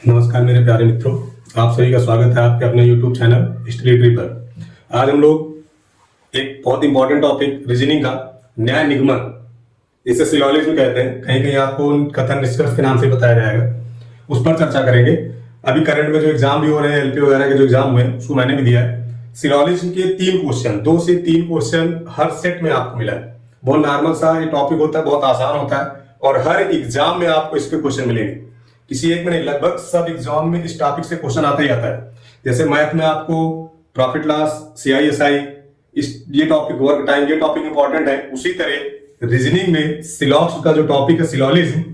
नमस्कार मेरे प्यारे मित्रों, आप सभी का स्वागत है आपके अपने YouTube चैनल हिस्ट्री ट्री पर। आज हम लोग एक बहुत इंपॉर्टेंट टॉपिक रीजनिंग का न्याय निगमन, इसे सिलोजिज्म कहते हैं, कहीं कहीं आपको कथन निष्कर्ष के नाम से बताया जाएगा, उस पर चर्चा करेंगे। अभी करंट में जो एग्जाम भी हो रहे हैं, एलपी वगैरह के जो एग्जाम हुए हैं, उसको मैंने भी दिया है। सिलोजिज्म के 3 क्वेश्चन, 2 से 3 क्वेश्चन हर सेट में आपको मिला है। बहुत नॉर्मल सा ये टॉपिक होता है, बहुत आसान होता है और हर एग्जाम में आपको इसके क्वेश्चन मिलेंगे। किसी एक में नहीं, लगभग सब एग्जाम में इस टॉपिक से क्वेश्चन आता ही आता है। जैसे मैथ में आपको प्रॉफिट लॉस, CISI, ये टॉपिक, वर्क टाइम, ये टॉपिक इंपॉर्टेंट है। उसी तरह रीजनिंग में सिलॉक्स का जो टॉपिक है, सिलोजिज्म,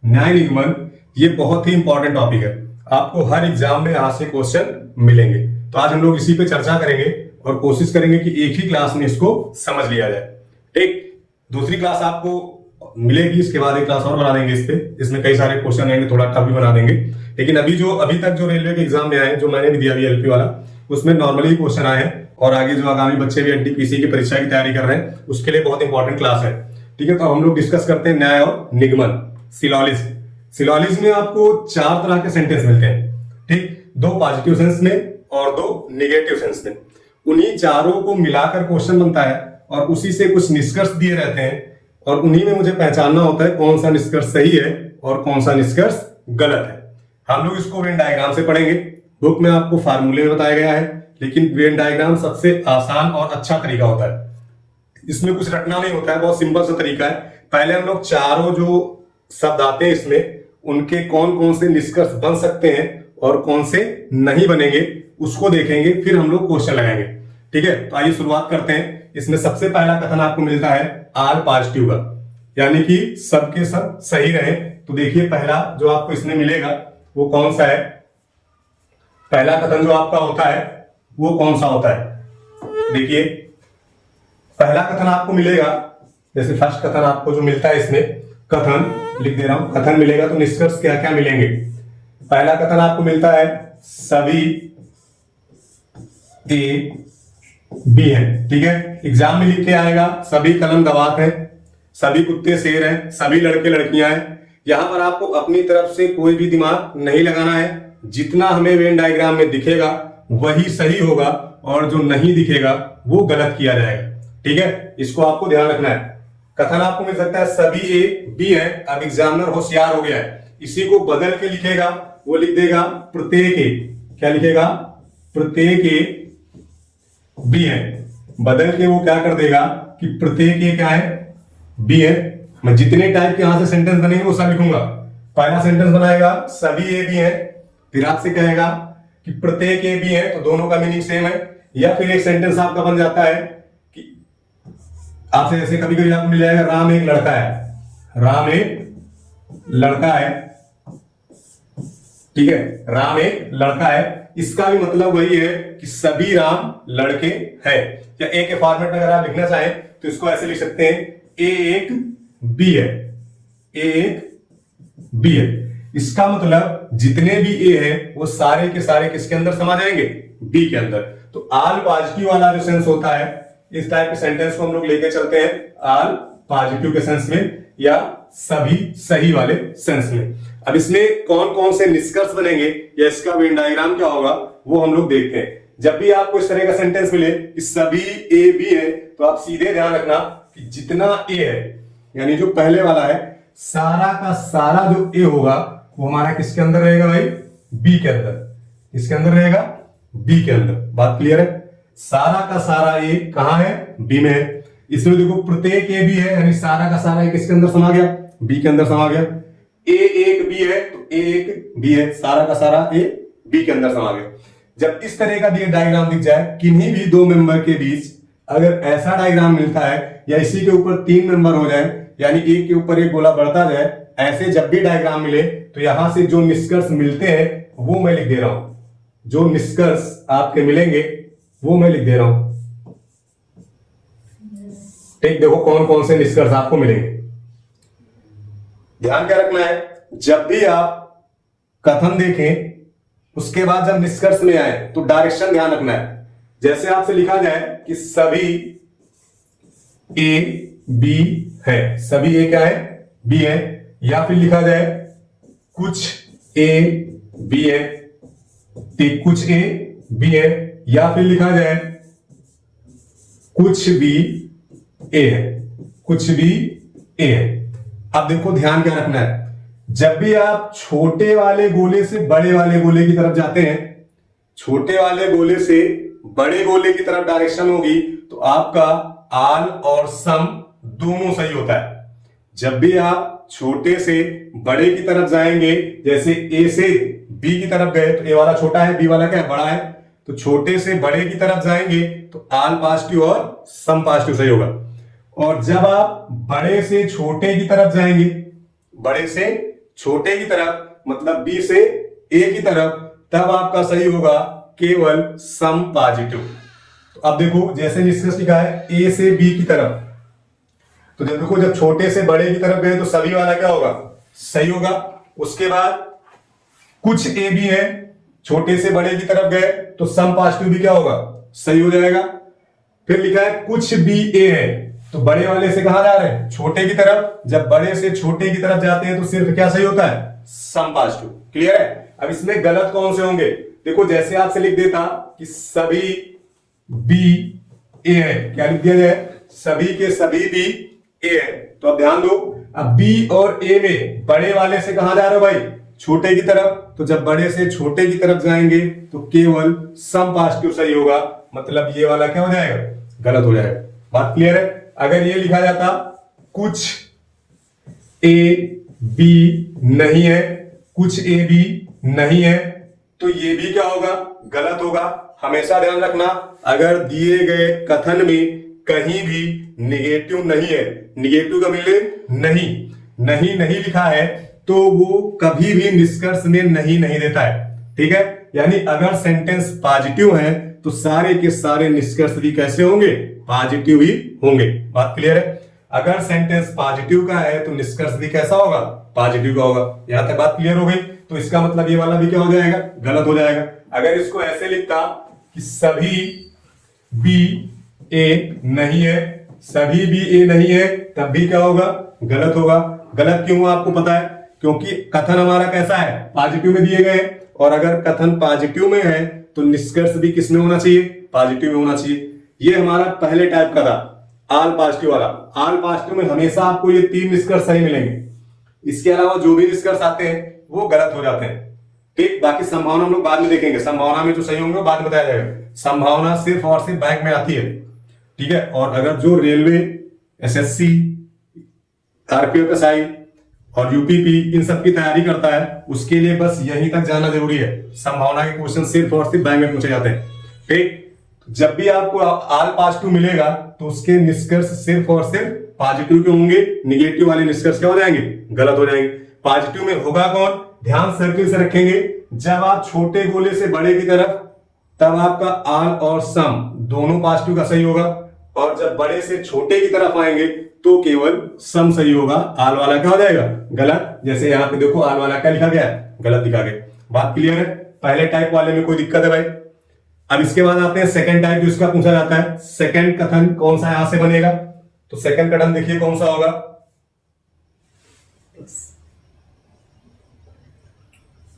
न्याय निगमन, ये बहुत ही इंपॉर्टेंट टॉपिक है। आपको हर एग्जाम में यहाँ से क्वेश्चन मिलेंगे। तो आज हम लोग इसी पे चर्चा करेंगे और कोशिश करेंगे कि एक ही क्लास में इसको समझ लिया जाए। ठीक, दूसरी क्लास आपको मिलेगी, इसके बाद एक क्लास और बना देंगे इस पे, इसमें कई सारे क्वेश्चन रहेंगे, थोड़ा टफ भी बना देंगे। लेकिन अभी तक जो रेलवे के एग्जाम में आए, जो मैंने भी दिया अभी एलपी वाला, उसमें नॉर्मली क्वेश्चन आए हैं। और आगे जो आगामी बच्चे भी एनटीपीसी की परीक्षा की तैयारी कर रहे हैं, उसके लिए बहुत इंपॉर्टेंट क्लास है। ठीक है, तो हम लोग डिस्कस करते हैं न्याय और निगमन, सिलोजिज्म। सिलोजिज्म में आपको 4 तरह के सेंटेंस मिलते हैं। ठीक, 2 पॉजिटिव सेंस में और 2 निगेटिव सेंस में। उन्हीं चारों को मिलाकर क्वेश्चन बनता है और उसी से कुछ निष्कर्ष दिए रहते हैं और उन्हीं में मुझे पहचानना होता है कौन सा निष्कर्ष सही है और कौन सा निष्कर्ष गलत है। हम लोग इसको वेन डायग्राम से पढ़ेंगे। बुक में आपको फार्मूले में बताया गया है, लेकिन वेन डायग्राम सबसे आसान और अच्छा तरीका होता है। इसमें कुछ रटना नहीं होता है, बहुत सिंपल सा तरीका है। पहले हम लोग चारों जो शब्द आते हैं इसमें, उनके कौन कौन से निष्कर्ष बन सकते हैं और कौन से नहीं बनेंगे, उसको देखेंगे, फिर हम लोग क्वेश्चन लगाएंगे। ठीक है, तो आइए शुरुआत करते हैं। इसमें सबसे पहला कथन आपको मिलता है आल पॉजिटिव का, यानी कि सबके सब सही रहे। तो देखिए पहला जो आपको इसमें मिलेगा वो कौन सा है। पहला कथन जो आपका होता है वो कौन सा होता है, देखिए पहला कथन आपको मिलेगा। जैसे फर्स्ट कथन आपको जो मिलता है, इसमें कथन लिख दे रहा हूं, कथन मिलेगा तो निष्कर्ष क्या क्या मिलेंगे। पहला कथन आपको मिलता है सभी ए बी है। ठीक है, एग्जाम में लिख के आएगा सभी कलम दवात हैं, सभी कुत्ते शेर हैं, सभी लड़के लड़कियां हैं। यहां पर आपको अपनी तरफ से कोई भी दिमाग नहीं लगाना है। जितना हमें वेन डायग्राम में दिखेगा वही सही होगा और जो नहीं दिखेगा वो गलत किया जाएगा। ठीक है, इसको आपको ध्यान रखना है। कथन आपको मिल सकता है सभी ए बी है। अब एग्जामिनर होशियार हो गया है, इसी को बदल के लिखेगा। वो लिख देगा प्रत्येक ए, क्या लिखेगा, प्रत्येक ए बी है। बदल के वो क्या कर देगा कि प्रत्येक ए क्या है, बी है। मैं जितने टाइप के यहां से सेंटेंस बनेंगे वो सब लिखूंगा। पहला सेंटेंस बनाएगा सभी ए बी है, फिर आपसे कहेगा कि प्रत्येक ए बी है, तो दोनों का मीनिंग सेम है। या फिर एक सेंटेंस आपका बन जाता है कि आपसे जैसे कभी कभी आपको मिल जाएगा राम एक लड़का है, राम एक लड़का है। ठीक है, राम एक लड़का है, इसका भी मतलब वही है कि सभी राम लड़के हैं। या ए के फॉर्मेट में अगर आप लिखना चाहें तो इसको ऐसे लिख सकते हैं ए एक बी है, ए एक बी है। इसका मतलब जितने भी ए है वो सारे के सारे किसके अंदर समा जाएंगे, बी के अंदर। तो आल पॉजिटिव वाला जो सेंस होता है, इस टाइप के सेंटेंस को हम लोग लेके चलते हैं आल पॉजिटिव के सेंस में या सभी सही वाले सेंस में। अब इसमें कौन कौन से निष्कर्ष बनेंगे या इसका वेन डायग्राम क्या होगा वो हम लोग देखते हैं। जब भी आपको इस तरह का सेंटेंस मिले कि सभी ए बी है, तो आप सीधे ध्यान रखना कि जितना ए है, यानी जो पहले वाला है, सारा का सारा जो ए होगा वो हमारा किसके अंदर रहेगा भाई, बी के अंदर। किसके अंदर रहेगा, बी के अंदर। बात क्लियर है, सारा का सारा ए कहां है, बी में है। इसमें देखो प्रत्येक ए बी है, यानी सारा का सारा ए किसके अंदर समा गया, बी के अंदर समा गया। ए एक बी है तो ए एक बी है, सारा का सारा ए बी के अंदर समा गया। जब इस तरह का डायग्राम दिख जाए किन्हीं भी 2 मेंबर के बीच, अगर ऐसा डायग्राम मिलता है या इसी के ऊपर 3 मेंबर हो जाए, यानी एक के ऊपर एक गोला बढ़ता जाए, ऐसे जब भी डायग्राम मिले तो यहां से जो निष्कर्ष मिलते हैं वो मैं लिख दे रहा हूं। जो निष्कर्ष आपके मिलेंगे वो मैं लिख दे रहा हूं। ठीक, देखो कौन कौन से निष्कर्ष आपको मिलेंगे। ध्यान क्या रखना है, जब भी आप कथन देखें उसके बाद जब निष्कर्ष में आए तो डायरेक्शन ध्यान रखना है। जैसे आपसे लिखा जाए कि सभी ए बी है, सभी ए क्या है, बी है। या फिर लिखा जाए कुछ ए बी है, ठीक, कुछ ए बी है, या फिर लिखा जाए कुछ बी ए है, कुछ भी ए है। अब देखो ध्यान क्या रखना है, जब भी आप छोटे वाले गोले से बड़े वाले गोले की तरफ जाते हैं, छोटे वाले गोले से बड़े गोले की तरफ डायरेक्शन होगी तो आपका आल और सम दोनों सही होता है। जब भी आप छोटे से बड़े की तरफ जाएंगे, जैसे ए से बी की तरफ गए तो ए वाला छोटा है, बी वाला क्या है, बड़ा है, तो छोटे से बड़े की तरफ जाएंगे तो आल पॉजिटिव और सम पॉजिटिव सही होगा। और जब आप बड़े से छोटे की तरफ जाएंगे, बड़े से छोटे की तरफ मतलब बी से ए की तरफ, तब आपका सही होगा केवल सम पॉजिटिव। तो अब देखो जैसे निष्कर्ष लिखा है ए से बी की तरफ, तो जब देखो जब छोटे से बड़े की तरफ गए तो सभी वाला क्या होगा, सही होगा। उसके बाद कुछ ए बी है, छोटे से बड़े की तरफ गए तो सम पॉजिटिव भी क्या होगा, सही हो जाएगा। फिर लिखा है कुछ बी ए है, तो बड़े वाले से कहां जा रहे हैं, छोटे की तरफ, जब बड़े से छोटे की तरफ जाते हैं तो सिर्फ क्या सही होता है, सम पॉजिटिव। क्लियर है। अब इसमें गलत कौन से होंगे, देखो जैसे आपसे लिख देता कि सभी बी ए है, क्या लिख दिया जाए, सभी के सभी बी ए है। तो अब ध्यान दो, अब बी और ए में बड़े वाले से कहां जा रहे हो भाई, छोटे की तरफ, तो जब बड़े से छोटे की तरफ जाएंगे तो केवल सम पॉजिटिव सही होगा, मतलब ये वाला क्या हो जाएगा, गलत हो जाएगा। बात क्लियर है। अगर ये लिखा जाता कुछ ए बी नहीं है, कुछ ए बी नहीं है, तो ये भी क्या होगा, गलत होगा। हमेशा ध्यान रखना, अगर दिए गए कथन में कहीं भी निगेटिव नहीं है, निगेटिव का मीनिंग नहीं, नहीं नहीं लिखा है तो वो कभी भी निष्कर्ष में नहीं नहीं देता है। ठीक है, यानी अगर सेंटेंस पॉजिटिव है तो सारे के सारे निष्कर्ष भी कैसे होंगे, पॉजिटिव ही होंगे। बात क्लियर है। अगर सेंटेंस पॉजिटिव का है तो निष्कर्ष भी कैसा होगा, पॉजिटिव का होगा। यहां तक बात क्लियर हो गई। तो इसका मतलब ये वाला भी क्या हो जाएगा, गलत हो जाएगा। अगर इसको ऐसे लिखता कि सभी बी ए नहीं है, सभी बी ए नहीं है, तब भी क्या होगा, गलत होगा। गलत क्यों हुआ आपको पता है, क्योंकि कथन हमारा कैसा है, पॉजिटिव में दिए गए, और अगर कथन पॉजिटिव में है तो निष्कर्ष भी किसमें होना चाहिए, पॉजिटिव में होना चाहिए। ये हमारा पहले टाइप का था, आल पॉजिटिव वाला। आल पॉजिटिव में हमेशा आपको ये 3 निष्कर्ष सही मिलेंगे, इसके अलावा जो भी निष्कर्ष आते हैं वो गलत हो जाते हैं। ठीक, बाकी संभावना हम लोग बाद में देखेंगे, संभावना में जो सही होंगे बाद में बताया जाएगा। संभावना सिर्फ और सिर्फ बैंक में आती है। ठीक है, और अगर जो रेलवे, एसएससी, आरपीएफएसआई और यूपीपी इन सब की तैयारी करता है, उसके लिए बस यहीं तक जाना जरूरी है। संभावना के क्वेश्चन सिर्फ और सिर्फ बैंक में पूछे जाते हैं। ठीक, जब भी आपको आल पॉजिटिव मिलेगा तो उसके निष्कर्ष सिर्फ और सिर्फ पॉजिटिव के होंगे, निगेटिव वाले निष्कर्ष क्या हो जाएंगे, गलत हो जाएंगे। पॉजिटिव में होगा कौन, ध्यान सर्किल से रखेंगे, जब आप छोटे गोले से बड़े की तरफ, तब आपका आल और सम दोनों पॉजिटिव का सही होगा, और जब बड़े से छोटे की तरफ आएंगे तो केवल सम सही होगा, आल वाला क्या हो जाएगा, गलत। जैसे यहाँ पे देखो आल वाला क्या लिखा गया है, गलत लिखा गया। बात क्लियर है। पहले टाइप वाले में कोई दिक्कत है भाई। अब इसके बाद आते हैं सेकंड टाइप, जो इसका पूछा जाता है सेकंड कथन कौन सा यहां से बनेगा, तो सेकंड कथन देखिए कौन सा होगा,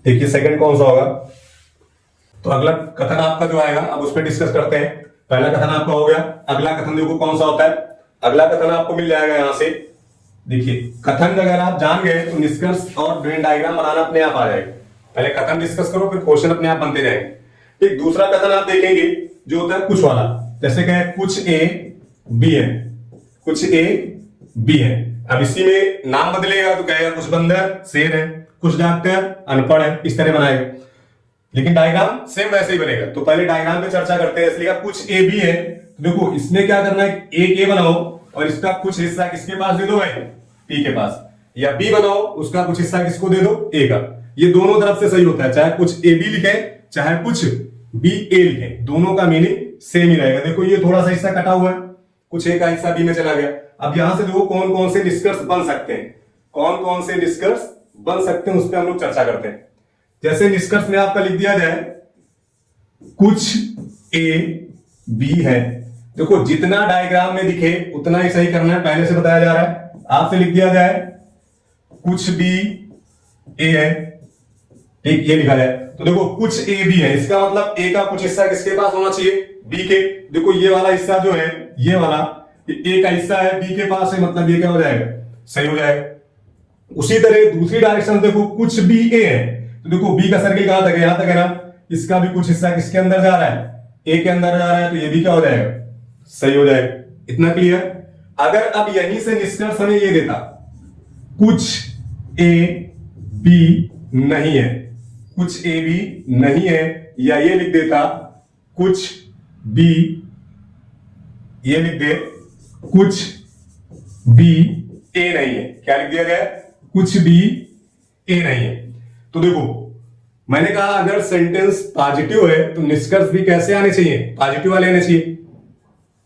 देखिए सेकंड कौन सा होगा। तो अगला कथन आपका जो आएगा, अब उस पर डिस्कस करते हैं। पहला कथन आपका हो गया, अगला कथन देखो कौन सा होता है। अगला कथन आपको मिल जाएगा यहां से, देखिए कथन अगर आप जान गए तो निष्कर्ष और ब्रेन डायग्राम बनाना अपने आप आ जाएगा। पहले कथन डिस्कस करो, फिर क्वेश्चन अपने आप बनते जाएंगे। एक दूसरा कथन आप देखेंगे जो होता है कुछ वाला, जैसे कहे कुछ ए बी है, कुछ ए बी है। अब इसी में नाम बदलेगा तो कहेगा कुछ बंदर शेर है, कुछ डॉक्टर अनपढ़ है, इस तरह बनाएगा, लेकिन डायग्राम सेम वैसे ही बनेगा। तो पहले डायग्राम पे चर्चा करते हैं। इसलिए कुछ ए बी है, तो देखो इसमें क्या करना है, एक ए बनाओ और इसका कुछ हिस्सा किसके पास दे दो भाई, पी के पास, या बी बनाओ उसका कुछ हिस्सा किसको दे दो, ए का। ये दोनों तरफ से सही होता है, चाहे कुछ ए बी लिखे चाहे कुछ बी ए लिखे, दोनों का मीनिंग सेम ही रहेगा। देखो ये थोड़ा सा हिस्सा कटा हुआ है, कुछ ए का हिस्सा बी में चला गया। अब यहां से देखो कौन कौन से निष्कर्ष बन सकते हैं, कौन कौन से निष्कर्ष बन सकते हैं, उस पर हम लोग चर्चा करते हैं। जैसे निष्कर्ष में आपका लिख दिया जाए कुछ ए बी है, देखो जितना डायग्राम में दिखे उतना ही सही करना है, पहले से बताया जा रहा है। आपसे लिख दिया जाए कुछ बी ए है, ठीक, ये लिखा जाए तो देखो कुछ ए बी है, इसका मतलब ए का कुछ हिस्सा किसके पास होना चाहिए, बी के। देखो ये वाला हिस्सा जो है, ये वाला ए का हिस्सा है, बी के पास है, मतलब ये क्या हो जाएगा, सही हो जाएगा। उसी तरह दूसरी डायरेक्शन देखो कुछ बी ए है, तो देखो बी का सर्किल कहां तक है, यहां तक है ना, इसका भी कुछ हिस्सा किसके अंदर जा रहा है, ए के अंदर जा रहा है, तो ये भी क्या हो जाएगा, सही हो जाएगा। इतना क्लियर। अगर अब यहीं से निष्कर्ष हमें ये देता कुछ ए बी नहीं है, कुछ ए बी नहीं है, या ये लिख देता कुछ बी, ये लिख दे कुछ बी ए नहीं है, क्या लिख दिया गया, कुछ बी ए नहीं है। तो देखो मैंने कहा अगर सेंटेंस पॉजिटिव है तो निष्कर्ष भी कैसे आने चाहिए, पॉजिटिव वाले आने चाहिए।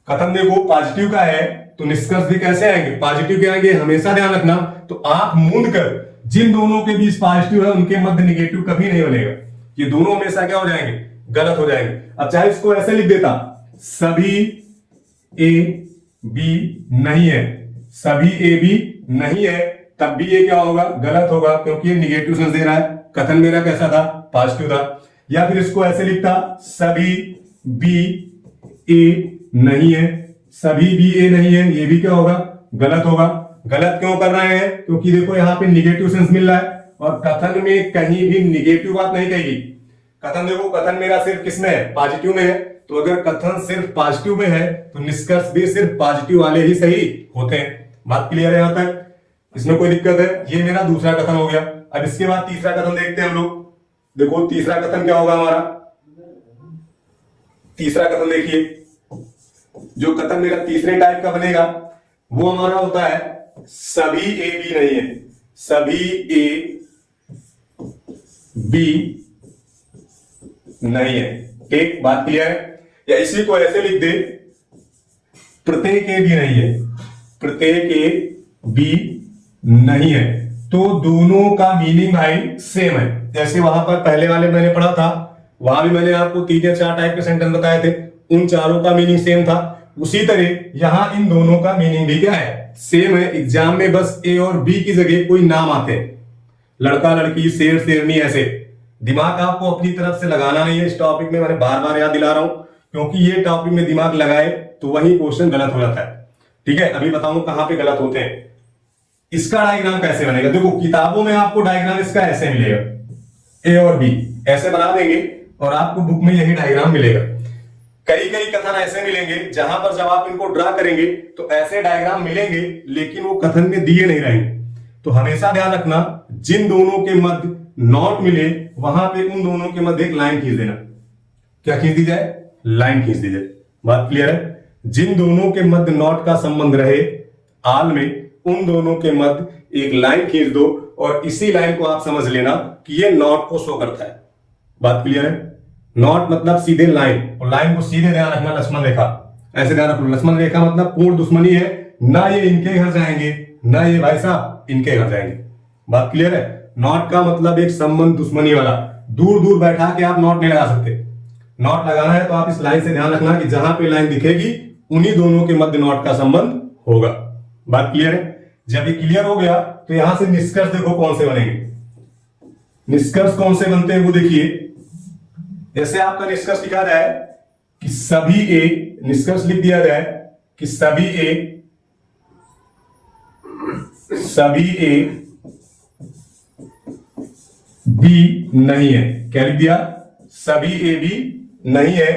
कथन देखो पॉजिटिव का है तो निष्कर्ष भी कैसे आएंगे, पॉजिटिव के आएंगे। हमेशा ध्यान रखना, तो आंख मूंद कर जिन दोनों के बीच पॉजिटिव है उनके मध्य निगेटिव कभी नहीं बनेगा, ये दोनों हमेशा क्या हो जाएंगे, गलत हो जाएंगे। अब चाहे इसको ऐसे लिख देता सभी ए बी नहीं है, सभी ए बी नहीं है, तब भी ये क्या होगा, गलत होगा, क्योंकि ये निगेटिव सेंस दे रहा है। कथन मेरा कैसा था, पॉजिटिव था। या फिर इसको ऐसे लिखता सभी बी ए नहीं है, सभी बी ए नहीं है, ये भी क्या होगा, गलत होगा। गलत क्यों कर रहे हैं, क्योंकि देखो यहां पे निगेटिव सेंस मिल रहा है और कथन में कहीं भी निगेटिव बात नहीं कही। कथन देखो, कथन मेरा सिर्फ किसमें है, पॉजिटिव में है, तो अगर कथन सिर्फ पॉजिटिव में है तो निष्कर्ष भी सिर्फ पॉजिटिव वाले ही सही होते हैं। बात क्लियर है यहां तक, इसमें कोई दिक्कत है। ये मेरा दूसरा कथन हो गया। अब इसके बाद तीसरा कथन देखते हैं हम लोग। देखो तीसरा कथन क्या होगा हमारा, तीसरा कथन देखिए, जो कथन मेरा तीसरे टाइप का बनेगा वो हमारा होता है सभी ए बी नहीं है, सभी ए बी नहीं है। ठीक, बात क्लियर है। या इसी को ऐसे लिख दे प्रत्येक ए बी नहीं है, प्रत्येक ए बी नहीं है, तो दोनों का मीनिंग भाई सेम है। जैसे वहां पर पहले वाले मैंने पढ़ा था, वहां भी मैंने आपको 3 या 4 टाइप के सेंटेंस बताए थे, उन चारों का मीनिंग सेम था। उसी तरह यहां इन दोनों का मीनिंग भी क्या है, सेम है। एग्जाम में बस ए और बी की जगह कोई नाम आते हैं, लड़का लड़की शेर शेरनी, ऐसे दिमाग आपको अपनी तरफ से लगाना नहीं है। इस टॉपिक में मैंने बार बार याद दिला रहा हूं, क्योंकि ये टॉपिक में दिमाग लगाए तो वही क्वेश्चन गलत हो जाता है। ठीक है, अभी बताऊं कहां पे गलत होते हैं। इसका डायग्राम कैसे बनेगा, देखो किताबों में आपको डायग्राम इसका ऐसे मिलेगा, ए और बी ऐसे बना देंगे और आपको बुक में यही डायग्राम मिलेगा। कई कई कथन ऐसे मिलेंगे जहां पर जब आप इनको ड्रा करेंगे तो ऐसे डायग्राम मिलेंगे, लेकिन वो कथन में दिए नहीं रहेंगे। तो हमेशा ध्यान रखना, जिन दोनों के मध्य नॉट मिले वहां पे उन दोनों के मध्य एक लाइन खींच देना। क्या खींच दी जाए, लाइन खींच दी जाए। बात क्लियर है। जिन दोनों के मध्य नॉट का संबंध रहे आल में, उन दोनों के मध्य एक लाइन खींच दो और इसी लाइन को आप समझ लेना कि ये नॉट को शो करता है। बात क्लियर है। नॉट मतलब सीधे लाइन, और लाइन को सीधे ध्यान रखना, लक्ष्मण रेखा ऐसे ध्यान रखो। लक्ष्मण रेखा मतलब पूर्ण दुश्मनी है, ना ये इनके घर जाएंगे ना ये भाई साहब इनके घर जाएंगे। बात क्लियर है। नॉट का मतलब एक संबंध दुश्मनी वाला, दूर दूर बैठा के आप नॉट नहीं लगा सकते। नॉट लगाना है तो आप इस लाइन से ध्यान रखना कि जहां पे लाइन दिखेगी उन्हीं दोनों के मध्य नॉट का संबंध होगा। बात क्लियर है। जब ये क्लियर हो गया तो यहां से निष्कर्ष देखो कौन से बनेंगे। निष्कर्ष कौन से बनते हैं वो देखिए। जैसे आपका निष्कर्ष लिखा जाए कि सभी ए, निष्कर्ष लिख दिया जाए कि सभी ए बी नहीं है। क्या लिख दिया, सभी ए बी नहीं है।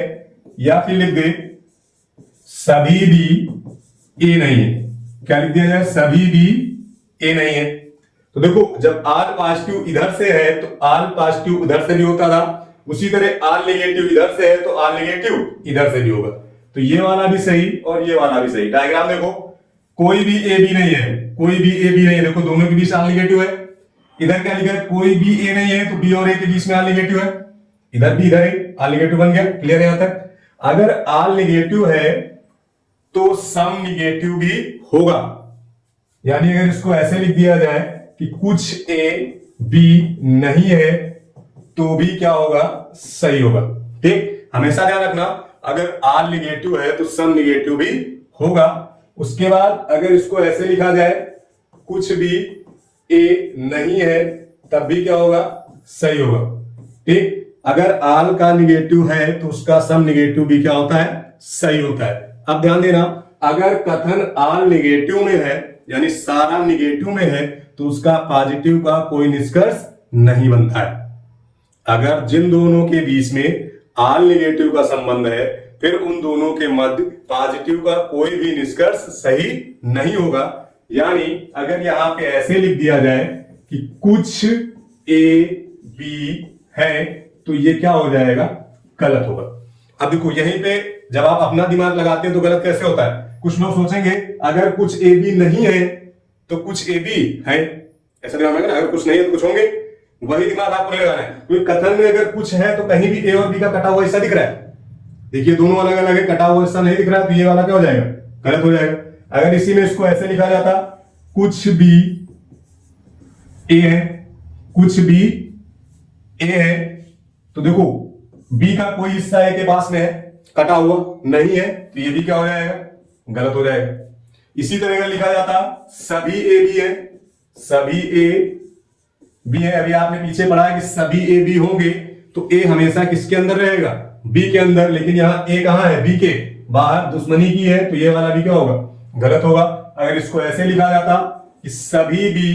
या फिर लिख दे सभी बी ए नहीं है। क्या लिख दिया जाए, सभी बी ए नहीं है। तो देखो जब आल पॉजिटिव इधर से है तो आल पॉजिटिव उधर से भी होता था, उसी तरह आल नेगेटिव इधर से है तो आल नेगेटिव इधर से भी होगा। तो ये वाला भी सही और ये वाला भी सही। डायग्राम देखो, कोई भी ए बी नहीं है, कोई भी ए बी नहीं है। देखो दोनों के बीच आल नेगेटिव है। इधर क्या लिखा है, कोई भी ए नहीं है, तो बी और ए के बीच में आल नेगेटिव है। इधर भी इधर है, आल नेगेटिव बन गया। क्लियर है यहां तक। अगर आल नेगेटिव है तो सम नेगेटिव भी होगा। यानी अगर इसको ऐसे लिख दिया जाए कि कुछ ए बी नहीं है तो भी क्या होगा, सही होगा। ठीक, हमेशा ध्यान रखना, अगर आल नेगेटिव है तो सम नेगेटिव भी होगा। उसके बाद अगर इसको ऐसे लिखा जाए कुछ भी ए नहीं है तब भी क्या होगा, सही होगा। ठीक, अगर आल का निगेटिव है तो उसका सम निगेटिव भी क्या होता है, सही होता है। अब ध्यान देना, अगर कथन आल निगेटिव में है यानी सारा निगेटिव में है तो उसका पॉजिटिव का कोई निष्कर्ष नहीं बनता है। अगर जिन दोनों के बीच में आल निगेटिव का संबंध है फिर उन दोनों के मध्य पॉजिटिव का कोई भी निष्कर्ष सही नहीं होगा। यानी अगर यहां पे ऐसे लिख दिया जाए कि कुछ ए बी है तो ये क्या हो जाएगा, गलत होगा। अब देखो यहीं पे जब आप अपना दिमाग लगाते हैं तो गलत कैसे होता है। कुछ लोग सोचेंगे अगर कुछ ए बी नहीं है तो कुछ ए बी है, ऐसा दिमाग में ना, अगर कुछ नहीं है तो कुछ होंगे। वही दिमाग आपको नहीं लगाना है, क्योंकि कथन में अगर कुछ है तो कहीं भी ए और बी का कटा हुआ हिस्सा दिख रहा है। देखिए दोनों अलग अलग है, कटा हुआ हिस्सा नहीं दिख रहा है तो ये वाला क्या हो जाएगा, गलत हो जाएगा। अगर इसी में इसको ऐसे लिखा जाता कुछ बी ए है, कुछ बी ए है, तो देखो बी का कोई हिस्सा ए के पास में है, कटा हुआ नहीं है, तो ये भी क्या हो जाएगा, गलत हो जाएगा। इसी तरह अगर लिखा जाता सभी ए बी है, सभी ए बी है, अभी आपने पीछे पढ़ा है कि सभी ए बी होंगे तो ए हमेशा किसके अंदर रहेगा, बी के अंदर। लेकिन यहां ए कहां है, बी के बाहर, दुश्मनी की है, तो ये वाला भी क्या होगा, गलत होगा। अगर इसको ऐसे लिखा जाता कि सभी बी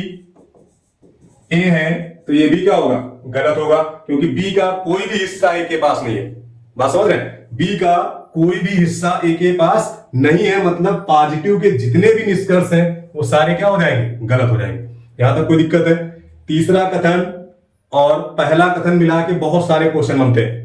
ए है तो ये भी क्या होगा, गलत होगा, क्योंकि बी का कोई भी हिस्सा ए के पास नहीं है। बात समझ रहे हैं, बी का कोई भी हिस्सा ए के पास नहीं है, मतलब पॉजिटिव के जितने भी निष्कर्ष हैं वो सारे क्या हो जाएंगे, गलत हो जाएंगे। यहां तक कोई दिक्कत है। तीसरा कथन और पहला कथन मिला के बहुत सारे क्वेश्चन बनते हैं।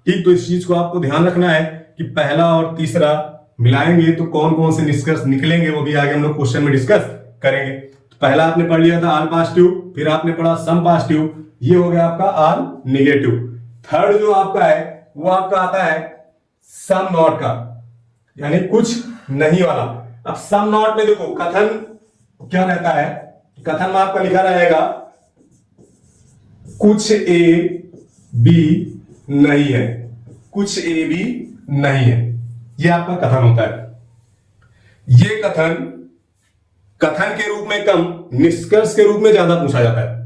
ठीक, तो इस चीज को आपको ध्यान रखना है कि पहला और तीसरा मिलाएंगे तो कौन कौन से निष्कर्ष निकलेंगे वो भी आगे हम लोग क्वेश्चन में डिस्कस करेंगे। तो पहला आपने पढ़ लिया था आल पॉजिटिव, फिर आपने पढ़ा सम पॉजिटिव, ये हो गया आपका आल निगेटिव। थर्ड जो आपका है वो आपका आता है सम नॉट का, यानी कुछ नहीं वाला। अब सम नॉट में देखो कथन क्या रहता है, कथन में आपका लिखा रहेगा कुछ ए बी नहीं है, कुछ ए बी नहीं है, ये आपका कथन होता है। ये कथन कथन के रूप में कम, निष्कर्ष के रूप में ज्यादा पूछा जाता है।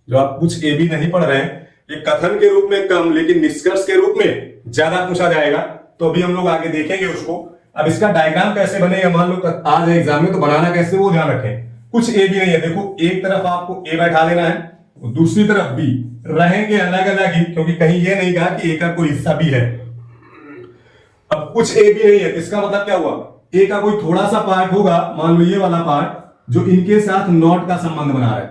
जो आप कुछ ए बी नहीं पढ़ रहे हैं ये कथन के रूप में कम लेकिन निष्कर्ष के रूप में ज्यादा पूछा जाएगा, तो अभी हम लोग आगे देखेंगे उसको। अब इसका डायग्राम कैसे बनेगा, मान लो आज एग्जाम में, तो बनाना कैसे वो ध्यान रखें। कुछ ए बी नहीं है, देखो एक तरफ आपको ए बैठा देना है, दूसरी तरफ बी, रहेंगे अलग अलग ही, क्योंकि कहीं ये नहीं कहा कि ए का कोई हिस्सा भी है। अब कुछ ए बी नहीं है, इसका मतलब क्या हुआ, ए का कोई थोड़ा सा पार्ट होगा, मान लो ये वाला पार्ट जो इनके साथ नॉट का संबंध बना रहा है।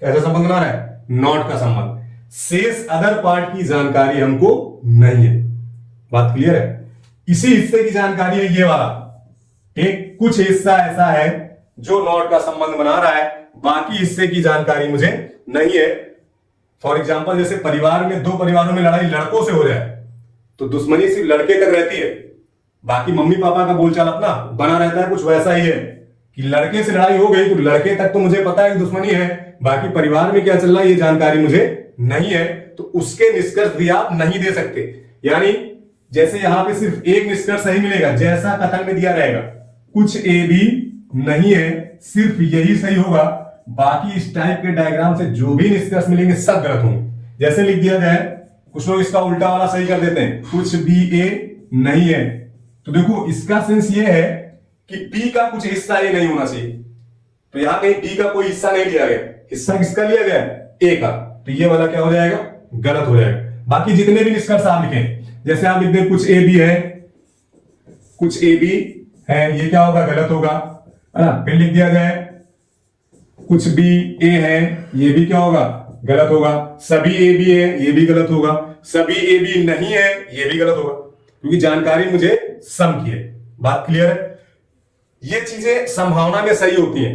कैसा संबंध बना रहा है, नॉट का संबंध। शेष अदर पार्ट की जानकारी हमको नहीं है। बात क्लियर है। इसी हिस्से की जानकारी है ये वाला, एक कुछ हिस्सा ऐसा है जो नॉट का संबंध बना रहा है, बाकी हिस्से की जानकारी मुझे नहीं है। फॉर एग्जाम्पल जैसे परिवार में, दो परिवारों में लड़ाई लड़कों से हो जाए तो दुश्मनी सिर्फ लड़के तक रहती है, बाकी मम्मी पापा का बोलचाल अपना बना रहता है। कुछ वैसा ही है कि लड़के से लड़ाई हो गई तो लड़के तक तो मुझे पता है कि दुश्मनी है, बाकी परिवार में क्या चल रहा है ये जानकारी मुझे नहीं है, तो उसके निष्कर्ष भी आप नहीं दे सकते। यानी जैसे यहां पे सिर्फ एक निष्कर्ष सही मिलेगा, जैसा कथन में दिया रहेगा कुछ ए बी नहीं है, सिर्फ यही सही होगा, बाकी इस टाइप के डायग्राम से जो भी निष्कर्ष मिलेंगे सब गलत होंगे। जैसे लिख दिया जाए, कुछ लोग इसका उल्टा वाला सही कर देते हैं, कुछ बी ए नहीं है, तो देखो इसका सेंस ये है कि बी का कुछ हिस्सा ए नहीं होना चाहिए, तो यहां कहीं बी का कोई हिस्सा नहीं लिया गया, हिस्सा किसका लिया गया, ए का, तो ये वाला क्या हो जाएगा, गलत हो जाएगा। बाकी जितने भी निष्कर्ष आप लिखें, जैसे आप लिख दें कुछ ए बी है, कुछ ए बी है, ये क्या होगा, गलत होगा, है ना। फिर लिख दिया जाए कुछ बी ए है, ये भी क्या होगा, गलत होगा। सभी ए बी है, ये भी गलत होगा। सभी ए बी नहीं है, ये भी गलत होगा, क्योंकि जानकारी मुझे सम की है। बात क्लियर है। ये चीजें संभावना में सही होती हैं,